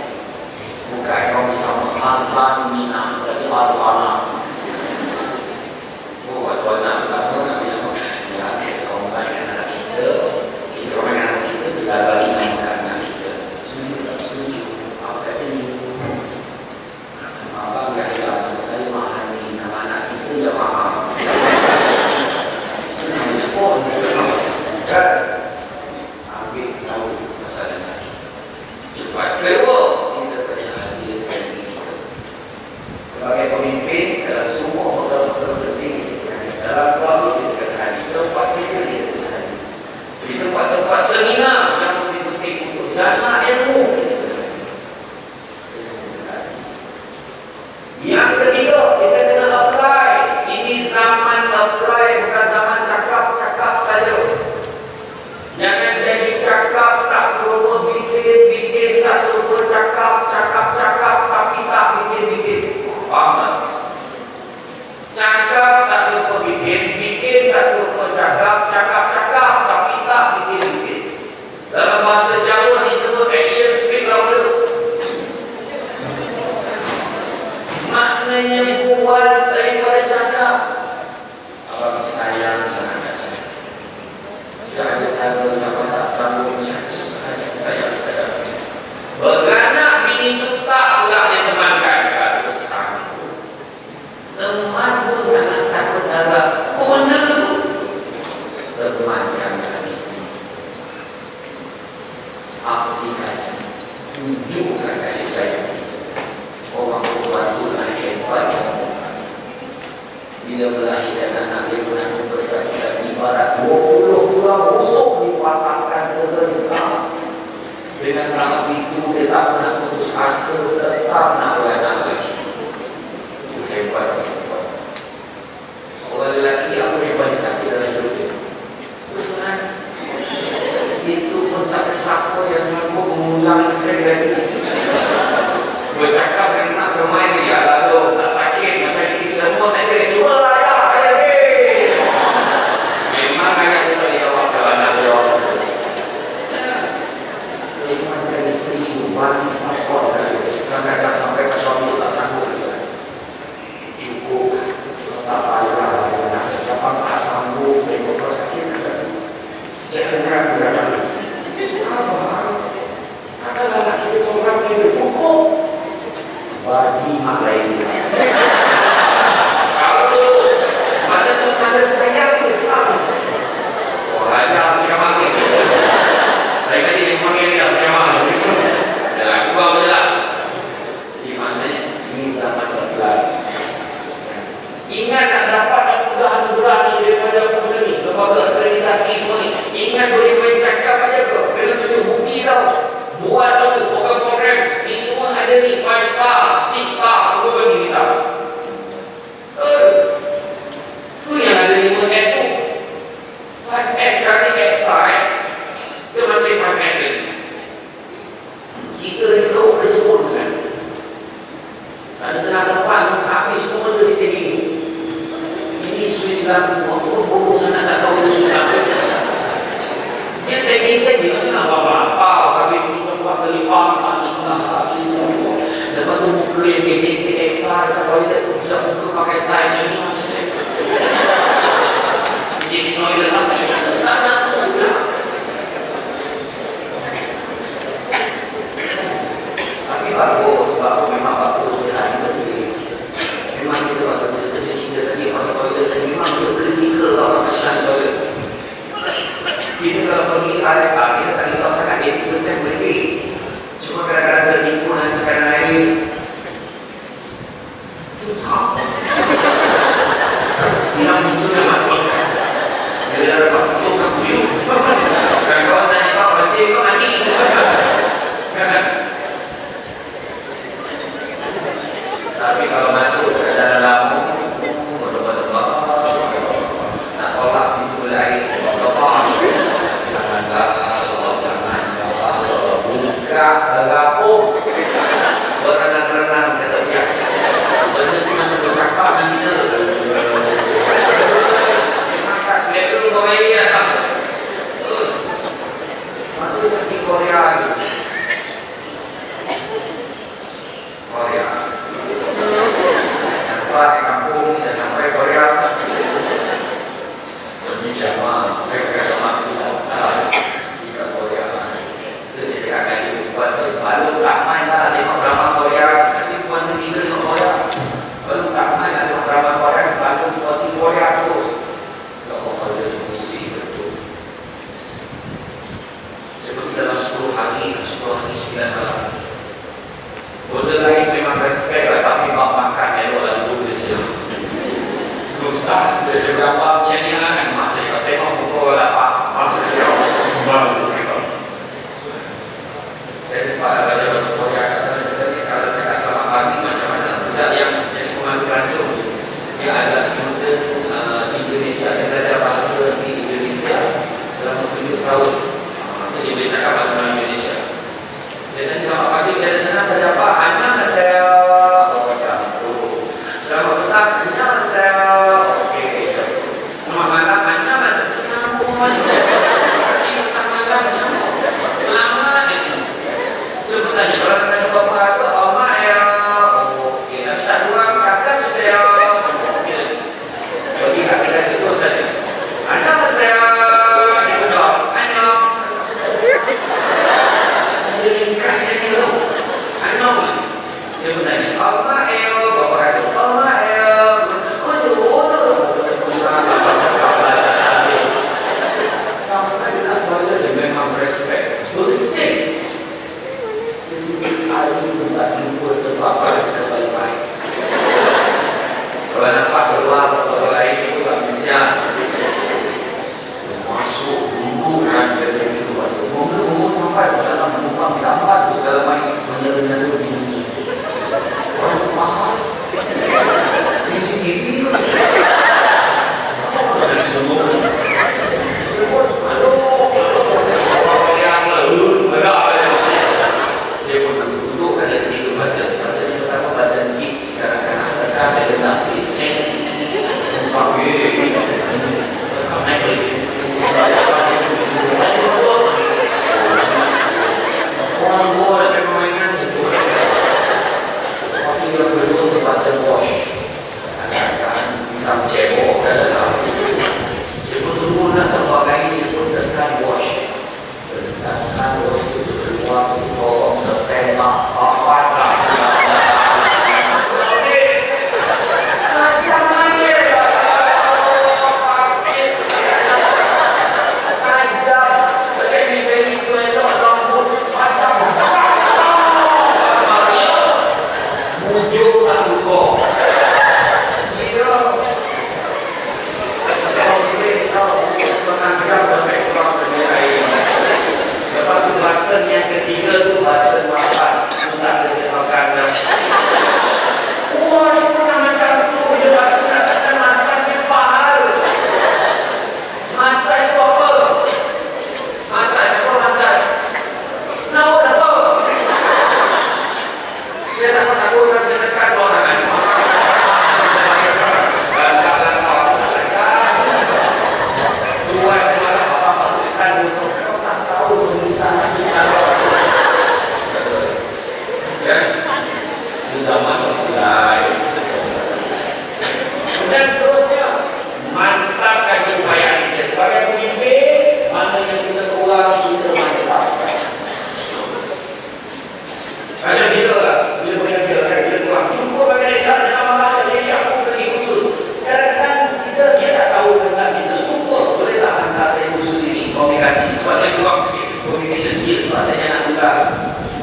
Buka ikon bersama Azlan Minah jadi Azlana. Oh, waktu anak pertama nak tengok ya, kita komunikasi anak kita. Kita orang anak kita kita bagi nama anak kita. Setuju tak setuju? Apa kata ni? Abang kata saya mahal ni nama anak kita ya mahal. Kan? Ambil tahu masalahnya. Cepat kedua, kita kena hadirkan diri kita. Sebagai pemimpin dalam semua hotel-hotel penting, dalam keluarga kita kena hadir. Tempat kita kena hadir. Di tempat-tempat seminar yang lebih penting untuk jaga ilmu kita kena hadir. Yang ketiga, kita kena apply. Ini zaman apply, bukan zaman cakap-cakap saja. Jangan jadi cakap tak suruh bikin tak suruh cakap tapi tak bikin. Faham tak? Cakap tak suruh bikin tak suruh cakap tapi tak bikin. Dalam bahasa Jawa disebut action speak louder. Maknanya buat daripada cakap. Abang sayang sangat saya. Jika ada cara yang tak sambungnya kesusahan yang saya hadapi. Bagaimana bini itu tak pula dia temankan kalau sanggup. Teman pun jangan takut darah. Apa benda tu? Teman yang istri. Aplikasi tunjukkan kasih sayang. Orang tua itulah hebat. Bila melahirkan anak dia menanggung kesakitan ibarat 20 bulan busuk dipatahkan sebentar. Dengan rahmat itu dia tak pernah putus asa, tetap nak beranak lagi. Itu hebat. Orang lelaki apa yang paling sakit dalam hidup dia? Itu pun tak siapa yang sanggup mengulang sekali lagi. Bercakap dengan nak bermain dia, lalu tak sakit macam ini semua tak ada. Cuba lah ya saya ni. Memang ayah kita dijawab kalau nak jawab. Memang isteri itu bagi support kadang-kadang sampai ke suami tak sanggup juga. Cukup tak payah nak siapa tak sanggup tengok sakit jangan berada. Apa? Kadang-kadang nak kita seorang kita cukup bagi mak lain. Kalau mana tu tanda sayang tu, oh ada ceramah ni. Saya kata dia panggil dia ceramah ni. Dah aku buat je lah. Di mana ni zaman berlalu. Ingat nak dapat anugerah ni daripada benda ni, lembaga akreditasi semua ni. Ingat boleh main cakap aja ke? Kena tunjuk bukti tau. Buat tu program-program ni semua ada ni 5 star, 6 star, semua bagi kita. Tu yang ada 5S tu. 5S kali XI, dia masih 5S lagi. Kita ni tahu dah jemput kan. Dan setengah depan habis semua benda di TV ni. Ini Swiss lah, bodoh sana tak tahu dia susah. Dia teknik dia nak apa-apa, habis buat selipang, lepas tu muka yang gede-gede ekstra, dekat toilet tu sudah muka pakai tie macam ni maksudnya. Jadi toilet lah, tak nak tu sudah. Tapi bagus, sebab memang bagus dia hari berdiri. Memang kita waktu kita cerita tadi pasal toilet tadi, memang dia kritikal orang kasihan toilet. Kita kalau pergi RFA, kita tak risau sangat 80% bersih. Cuma kadang-kadang tertipu nanti kadang air susah. semua. Aduh, orang yang lalu, saya pun duduk ada di situ badan pertama badan kids kadang-kadang mereka ada generasi ceng, naik lagi. Orang gua ada permainan situ. Waktu dia berdua tempatnya wash, kadang-kadang hitam cebok dalam. Sebut dulu nak terpakai sebut tentang wash, tentang wash itu berluas untuk colok tertembak apa tak. Yang ketiga tu button masak, tak ada semakan. Wah, semua macam tu. Dia kata masaknya pahal. Masak itu apa? Masak apa masak? Naon apa? Saya takut rasa dekat orang kan. Zaman mulai dan seterusnya mantapkan keupayaan kita sebagai pemimpin. Mana yang kita kurang kita mantapkan. Macam kita lah bila kita kurang jumpa bagi desa dengan marah ke siapa pergi khusus. Kadang-kadang dia tak tahu tentang kita. Jumpa boleh tak hantar saya khusus ini komunikasi sebab saya kurang sikit communication skills sebab saya nak buka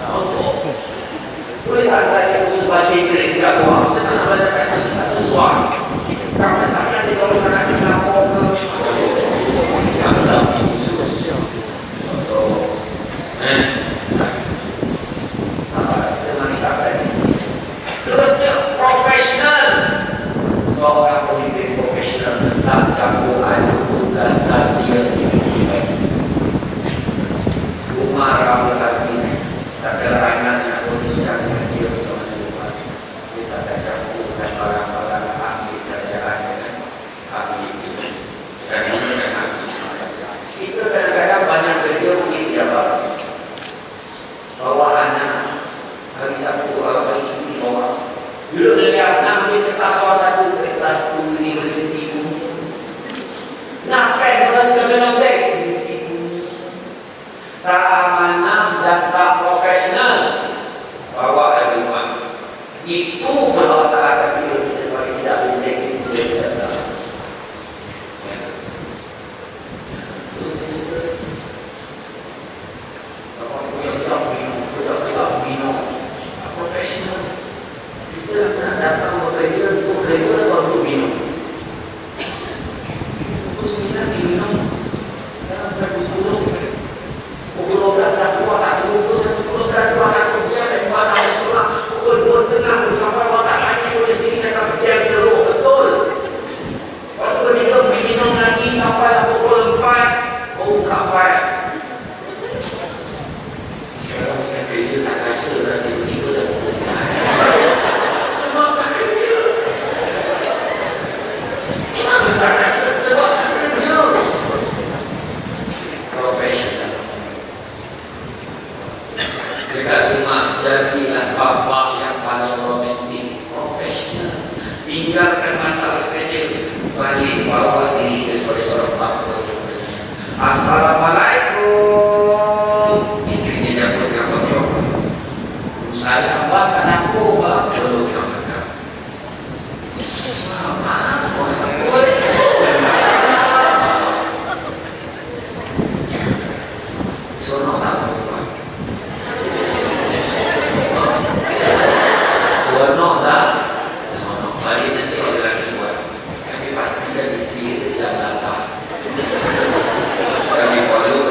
untuk boleh tak hantar saya khusus bahasa Inggeris dekat luar. Saya nak belajar kat sini tak sesuai. Kamu tak nanti kalau sangat Singapura ke hantar khusus untuk seterusnya profesional. Seorang pemimpin profesional tak campur aduk tugasan dia Umar Abdul Aziz tak kerangan atau bincang dengan dia bersama Tuhan. Dia tak ada campurkan barang-barang ahli kerajaan dengan ahli itu dan itu dengan ahli. Kita kadang-kadang banyak kerja mungkin jabat bawa anak hari Sabtu hari Jumaat bawa dulu dia nak ambil kertas salah satu kertas tu universiti pun nak pen kena tek universiti pun tak amanah dan tak profesional. Bawa dari rumah itu kalau tak ada kita sebagai tidak penting itu dia tidak tahu. Profesional kita nak datang bekerja untuk kerja atau untuk minum. Pukul 9 minum jangan sampai pukul 10. Pukul 12 dah keluar tak tunggu pukul 10 dah keluar tak kerja dan malam dah sekolah pukul 2.30 sampai watak tanya pun di sini saya akan berjam teruk betul. Waktu ketika minum lagi sampai pukul 4 buka file. Sekarang kita kerja tak rasa dah tiba-tiba dah pukul 4 sebab tak kerja. Memang tak rasa sebab tak kerja. Profesional dekat rumah jadilah bapa yang paling romantik. Profesional tinggalkan masalah kerja balik bawa diri kita sebagai seorang bapa. Assalamualaikum. Istrinya jemput kamu saya abang kan aku bang belum kamu sama sono tak sono tak sono balik nanti orang lagi buat tapi pasti dan istri tidak datang kami perlu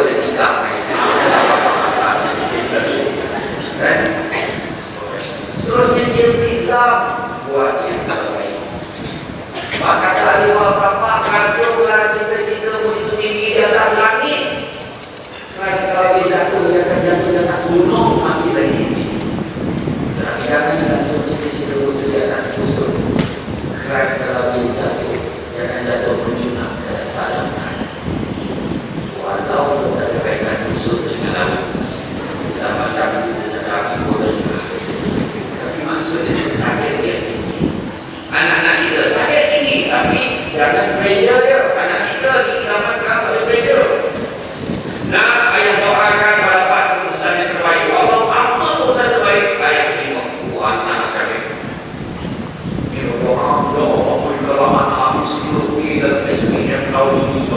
ini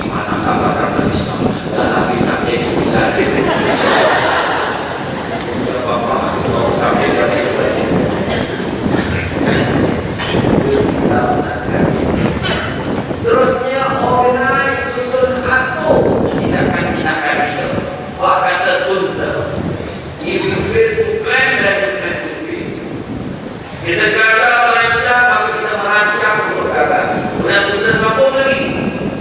mana kabar kabar Islam dah habis sampai 9 ya Bapak mau sampai jam berapa seterusnya organize susun atur tindakan-tindakan kita wah kata sunza if you fail to plan then you plan to fail kita gagal merancang maka kita merancang untuk gagal kemudian sunza sambung lagi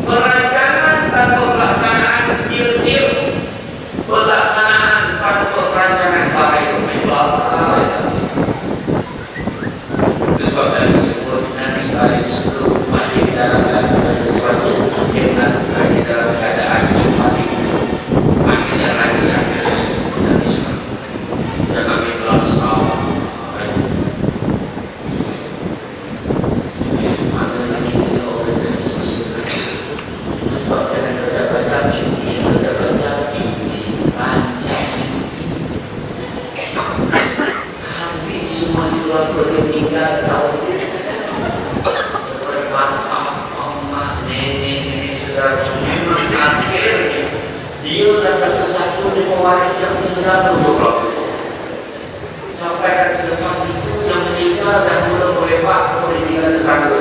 perancangan tanpa pelaksanaan sil-sil pelaksanaan tanpa perancangan bahaya itu sebab Nabi sebut Nabi balik sebelum mati dalam sesuatu yang dilakukan di dalam keadaan yang mati akhirnya rancang Nabi sebut dan Nabi belasah mana lagi dia orang sesuatu sebab dengan berbagai cuti rancang hampir semua di luar dia meninggal tahun nenek saudara memang akhirnya dia adalah satu-satunya pewaris yang tinggal untuk keluarga sampai kan selepas itu yang meninggal dan mula berlepak boleh tinggal tetangga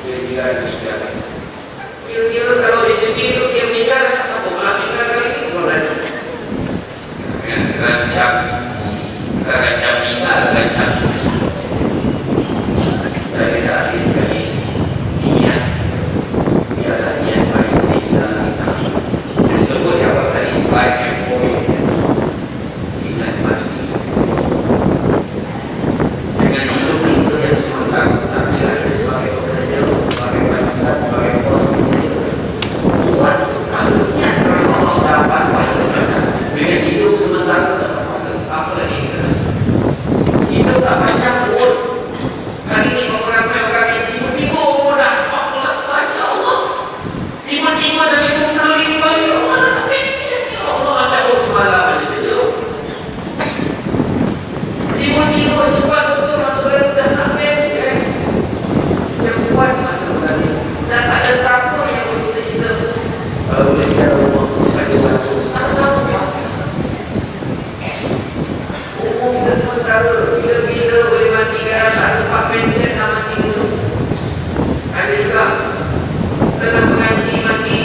dia tinggal kira-kira kalau dia cuti itu dia meninggal siapa pula meninggal kali ini rancang tinggal rancang cuti dan kita akhir sekali niat ialah niat baik kita sebut apa tadi baik yang boleh kita mati dengan hidup itu yang sementara tapi ada sebagai pekerja sebagai wanita sebagai bos buat sebenarnya kalau Allah dapat bagaimana dengan hidup sementara apa lagi hidup tak banyak pun hari ini beberapa kali tiba-tiba dah 48 ya Allah tiba-tiba dari 25 ya Allah pencet ya Allah macam semalam aja kerja tiba-tiba cepat betul masuk baru dah tak pencet cepat masuk baru dan tak ada siapa yang bercita-cita boleh biar Allah sebagai waktu tak siapa umum kita sementara bila-bila boleh mati kan tak sempat pencet nak mati dulu ada juga tengah mengaji mati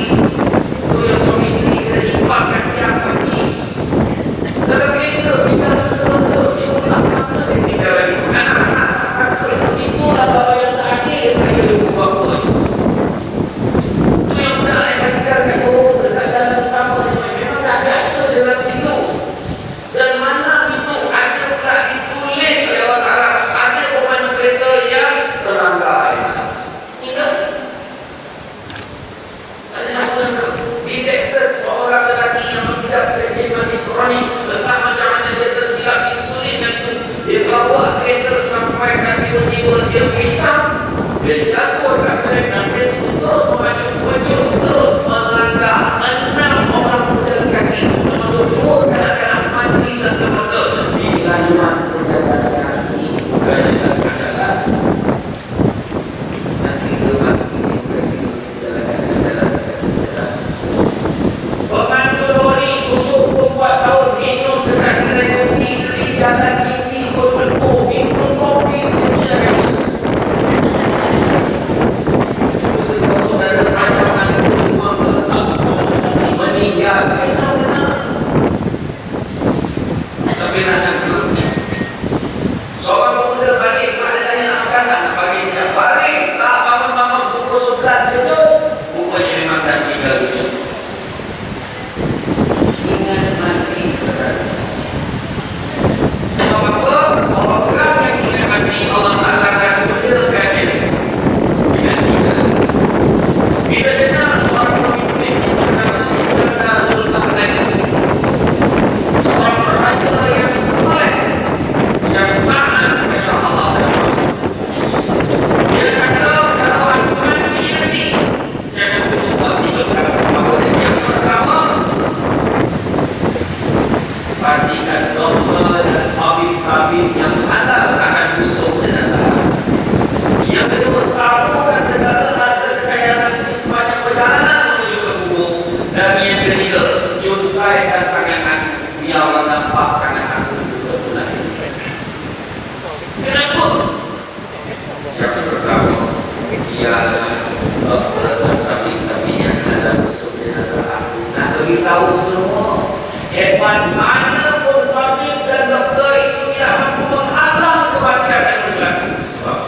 tahu semua. Hebat mana pun tabib dan doktor itu tidak mampu menghalang kematian yang berlaku. Sebab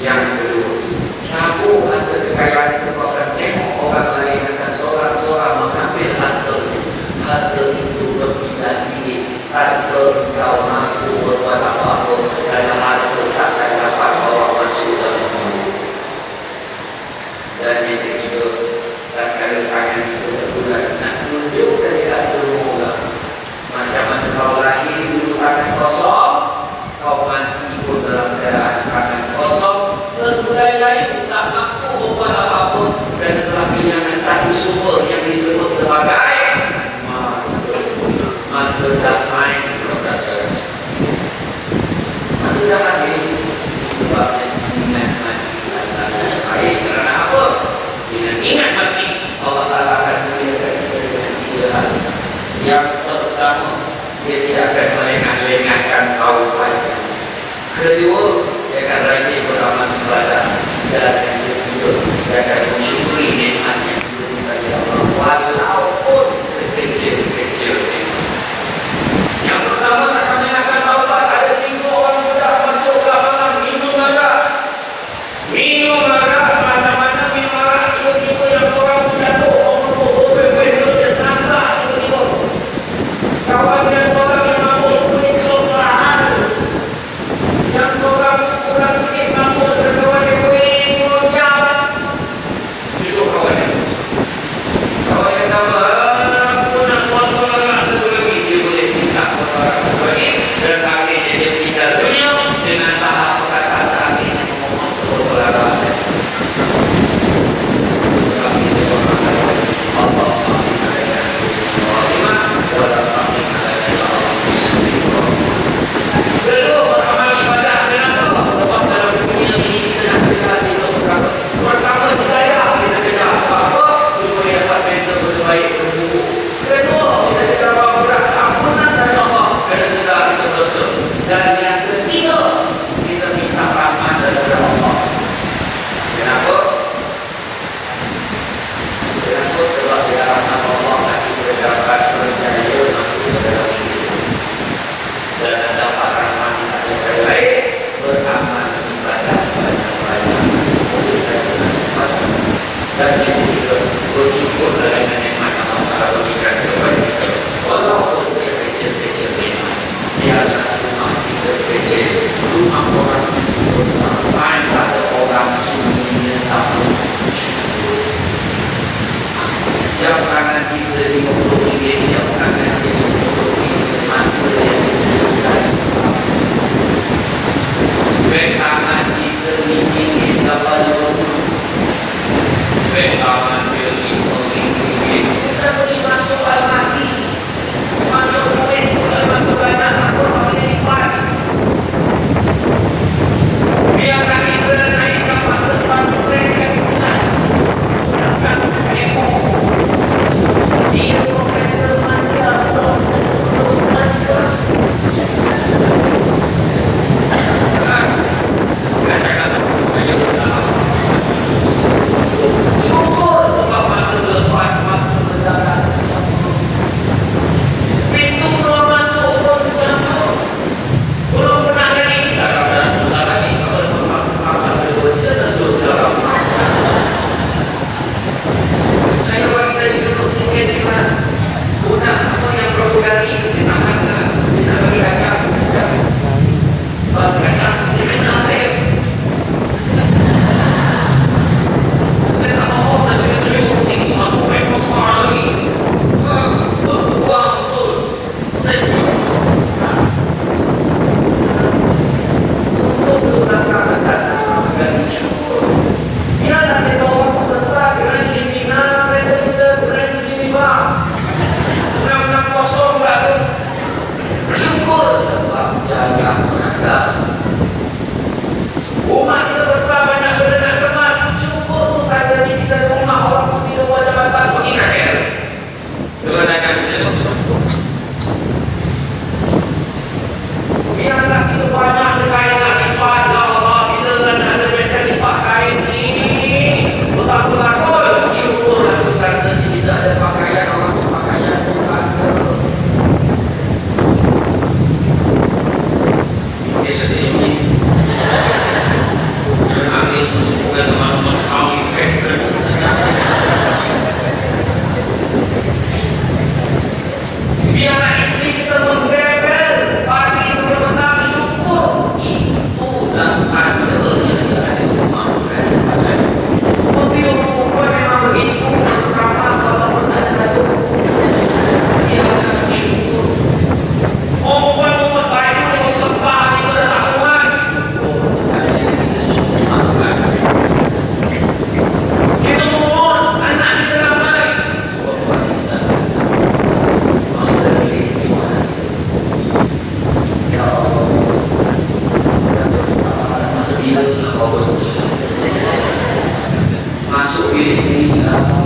yang kedua, tahu ada kekayaan itu bahkan tengok orang lain akan seorang-seorang mengambil harta itu lebih dari harta kau mampu berbuat apa-apa dan harta takkan dapat bawa masuk dalam hidup. Dan yang ketiga, tak kala tangan itu terbulat nak tunjukkan dekat semua orang macam mana kau lahir dulu tangan kosong, kau mati pun dalam keadaan tangan kosong, terbulat lain tak mampu berbuat apa-apa dan telah kehilangan satu sumber yang disebut sebagai masa damai. Masa damai sebabnya ingat mati adalah baik. Kerana apa? Dengan ingat mati Allah Ta'ala akan muliakan kita dengan 3 hal. Yang pertama, dia tidak akan melengah-lengahkan taubatnya. Kedua, dia akan rajin beramal ibadah. Dan yang ketiga, dia akan mensyukuri nikmat yang diberi kepada Allah walaupun sekecil-kecil nikmat. Yang pertama, akan melengahkan taubat. Ada 3 orang muda masuk dalam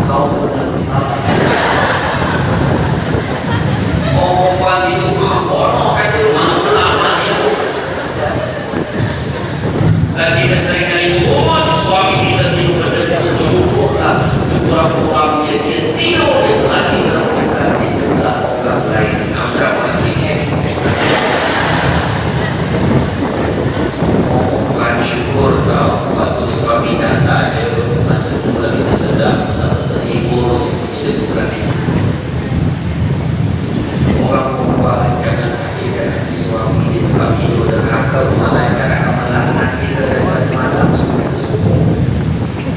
kau benar salah. Oh, pagi itu mah bodoh kan itu mana lama itu. Dan kita seringkali suami kita tidur bersyukurlah sekurang-kurangnya dia tidur di sana di sebelah orang lain. Macam mana ini? Bukan syukur kau waktu suami dah tak ada masa itu lagi sedang terhibur itu bukan itu. Orang perempuan karena sakit dan suami di tempat tidur dan akal malah karena malah hati dari malam sampai subuh.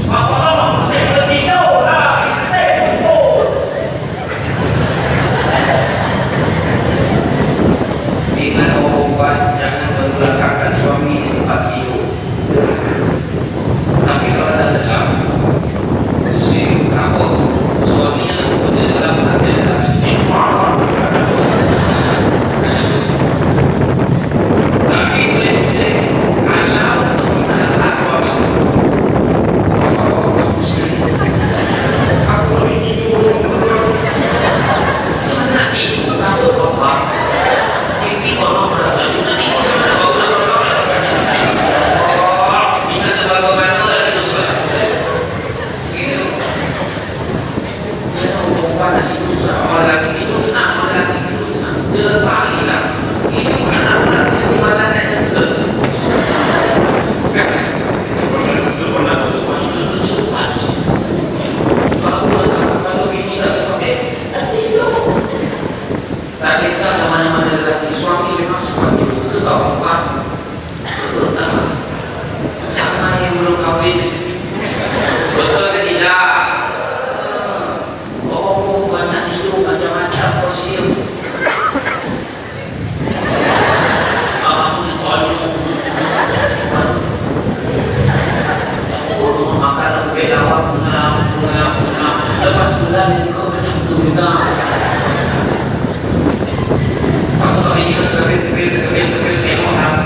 Apa saya bertidur lah, saya betul. Ingat perempuan jangan membelakangkan suami di tempat tidur. Tapi kalau ada dalam pusing apa suaminya berada dalam hati dan pusing. Tapi boleh pusing kalau kita adalah suami. Pusing. Aku ini tidur. Mana tidur? Aku tombak. Ini kalau merasa juga tidur sama bau kita bagaimana lagi tu susah. Ini. Panas itu susah. Malah itu senang, malah itu senang. Dia letak hilang. Itu anak-anak yang mana nak jasa. Kan? Sebenarnya untuk masuk itu cepat. Kalau ini dah seperti tidur. Tak kisah ke mana-mana lelaki suami memang seperti itu. Itu tahu apa? Betul tak? Lama yang belum kahwin. Betul ke tidak? Oh, banyak tidur macam-macam prosedur. Makan belawak punah. Lepas bulan kau macam tu juga. Kalau ini kebel orang.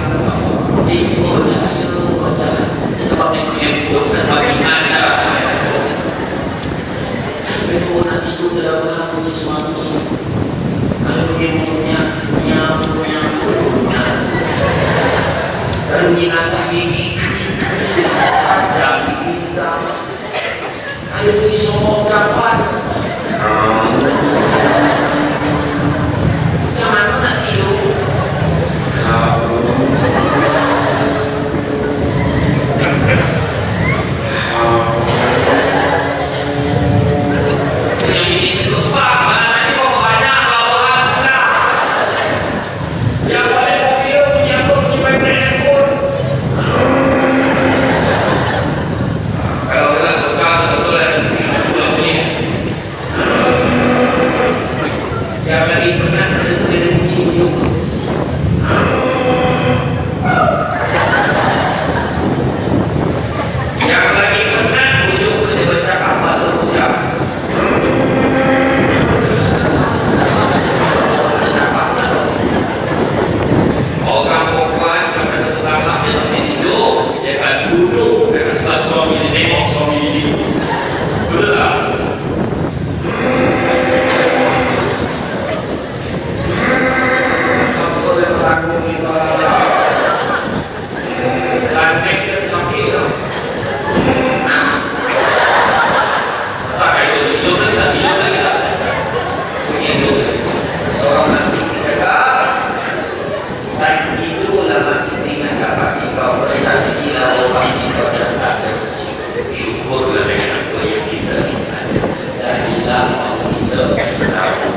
Ini baca. Sebab ni handphone, sebab ada. Handphone nanti tu terlalu punya suami. Kalau dia punya. Lalu dia nasah gigi. Yang gigi kita. Kalau dia somong kapan. Macam mana nak tidur? Yang ini tidur Pak. Mana nanti kau banyak bawahan senang. Yang boleh mobil punya pun punya handphone. Kalau orang besar betul ada di sini sebuah punya. Yang lagi pernah ada tu dia bunyi hidung. Yang lagi pernah hujung tu dia bercakap bahasa Rusia. Orang perempuan sampai satu tahap dia tak boleh tidur. Dia akan duduk dekat sebelah suami dia tengok suami dia tidur. Betul tak? Apa boleh berlaku ni Pak? Dan next dia sakit tak? Tak kaya hidup lagi tak? Bunyi hidup. Seorang nanti cakap dan itulah makcik dengan dapat sikau bersaksi lalu makcik kau dah tak ada. Syukurlah dengan apa yang kita ingat. Dan hilang mahu kita tahu.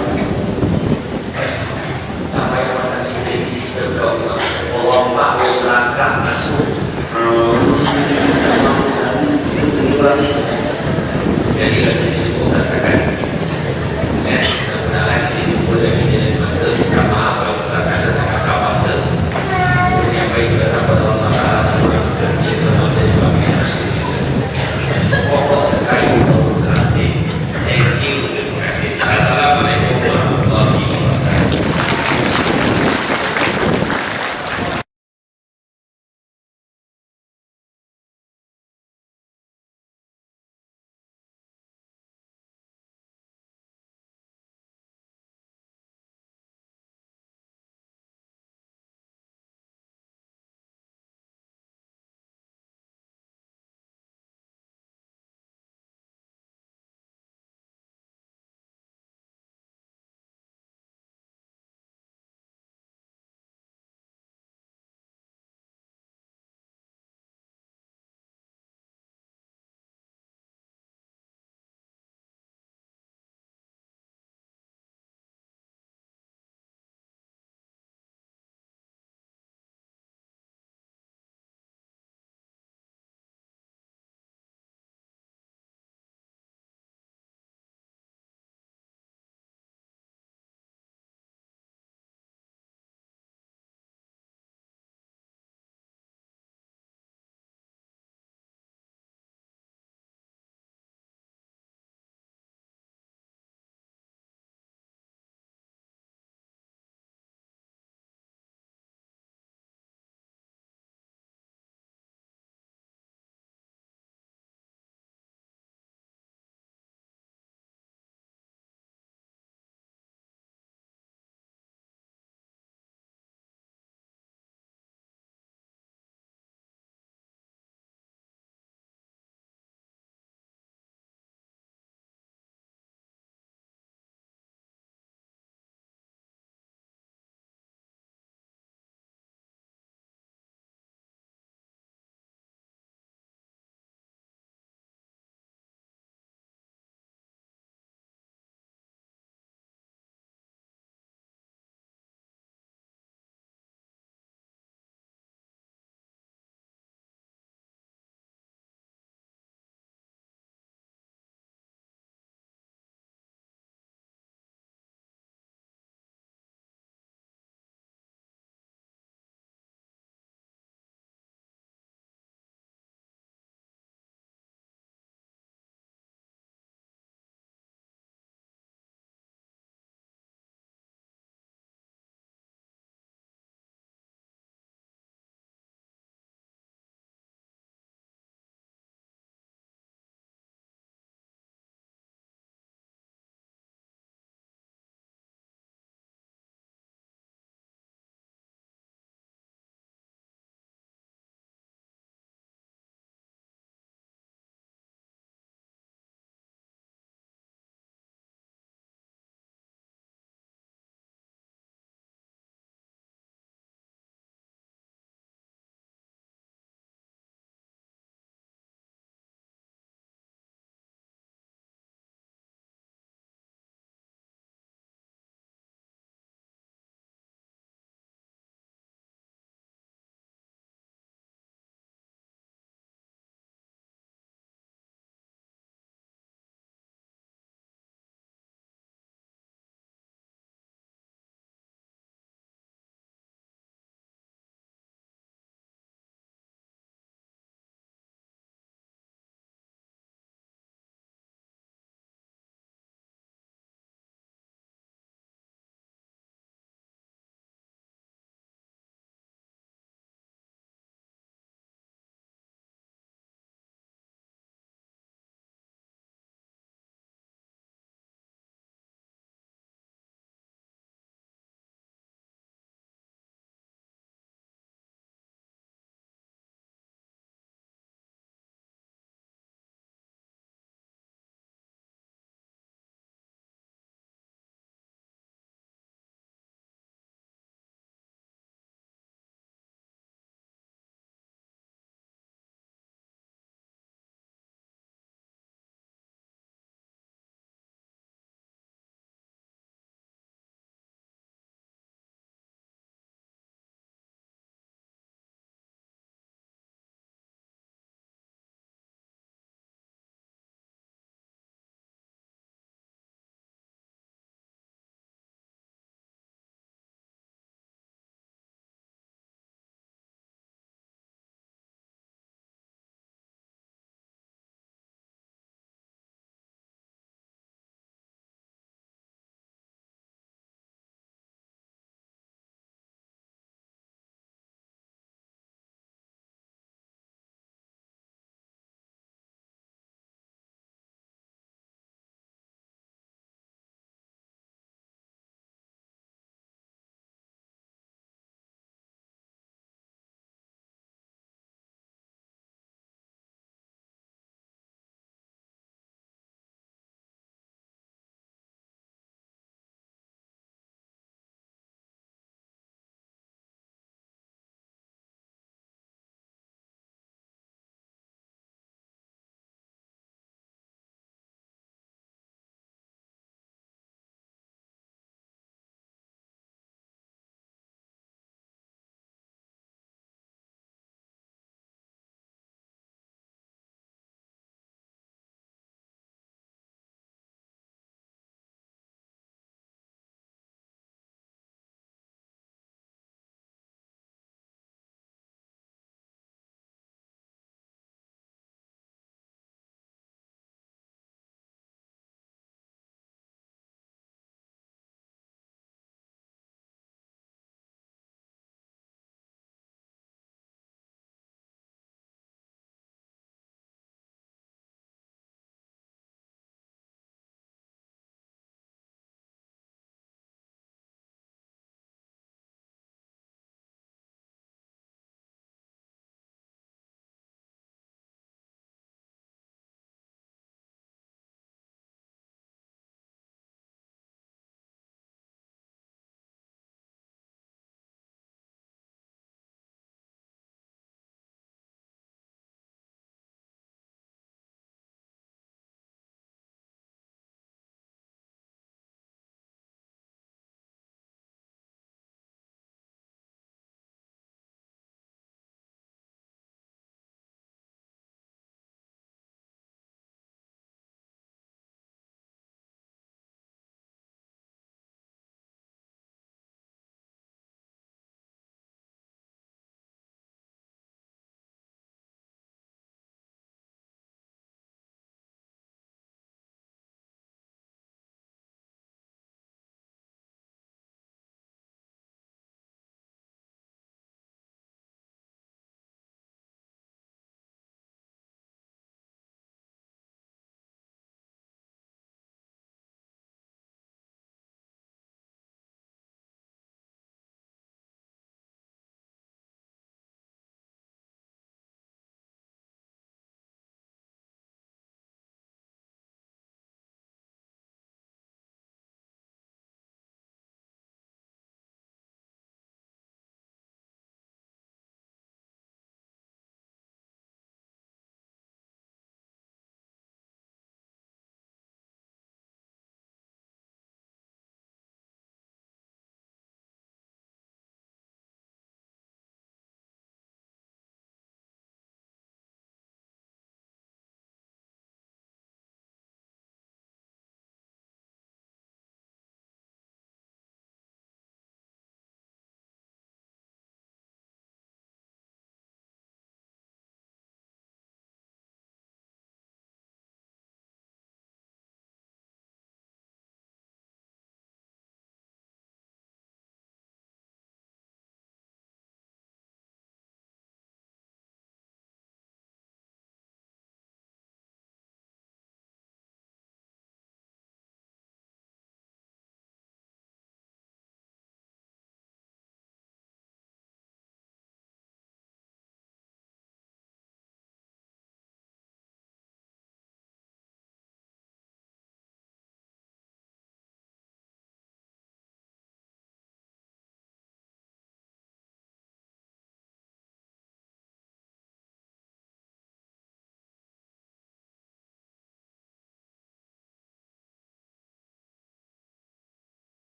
Tak payah pasal sistem di sistem kau memang orang mahu selangkah masuk. Itu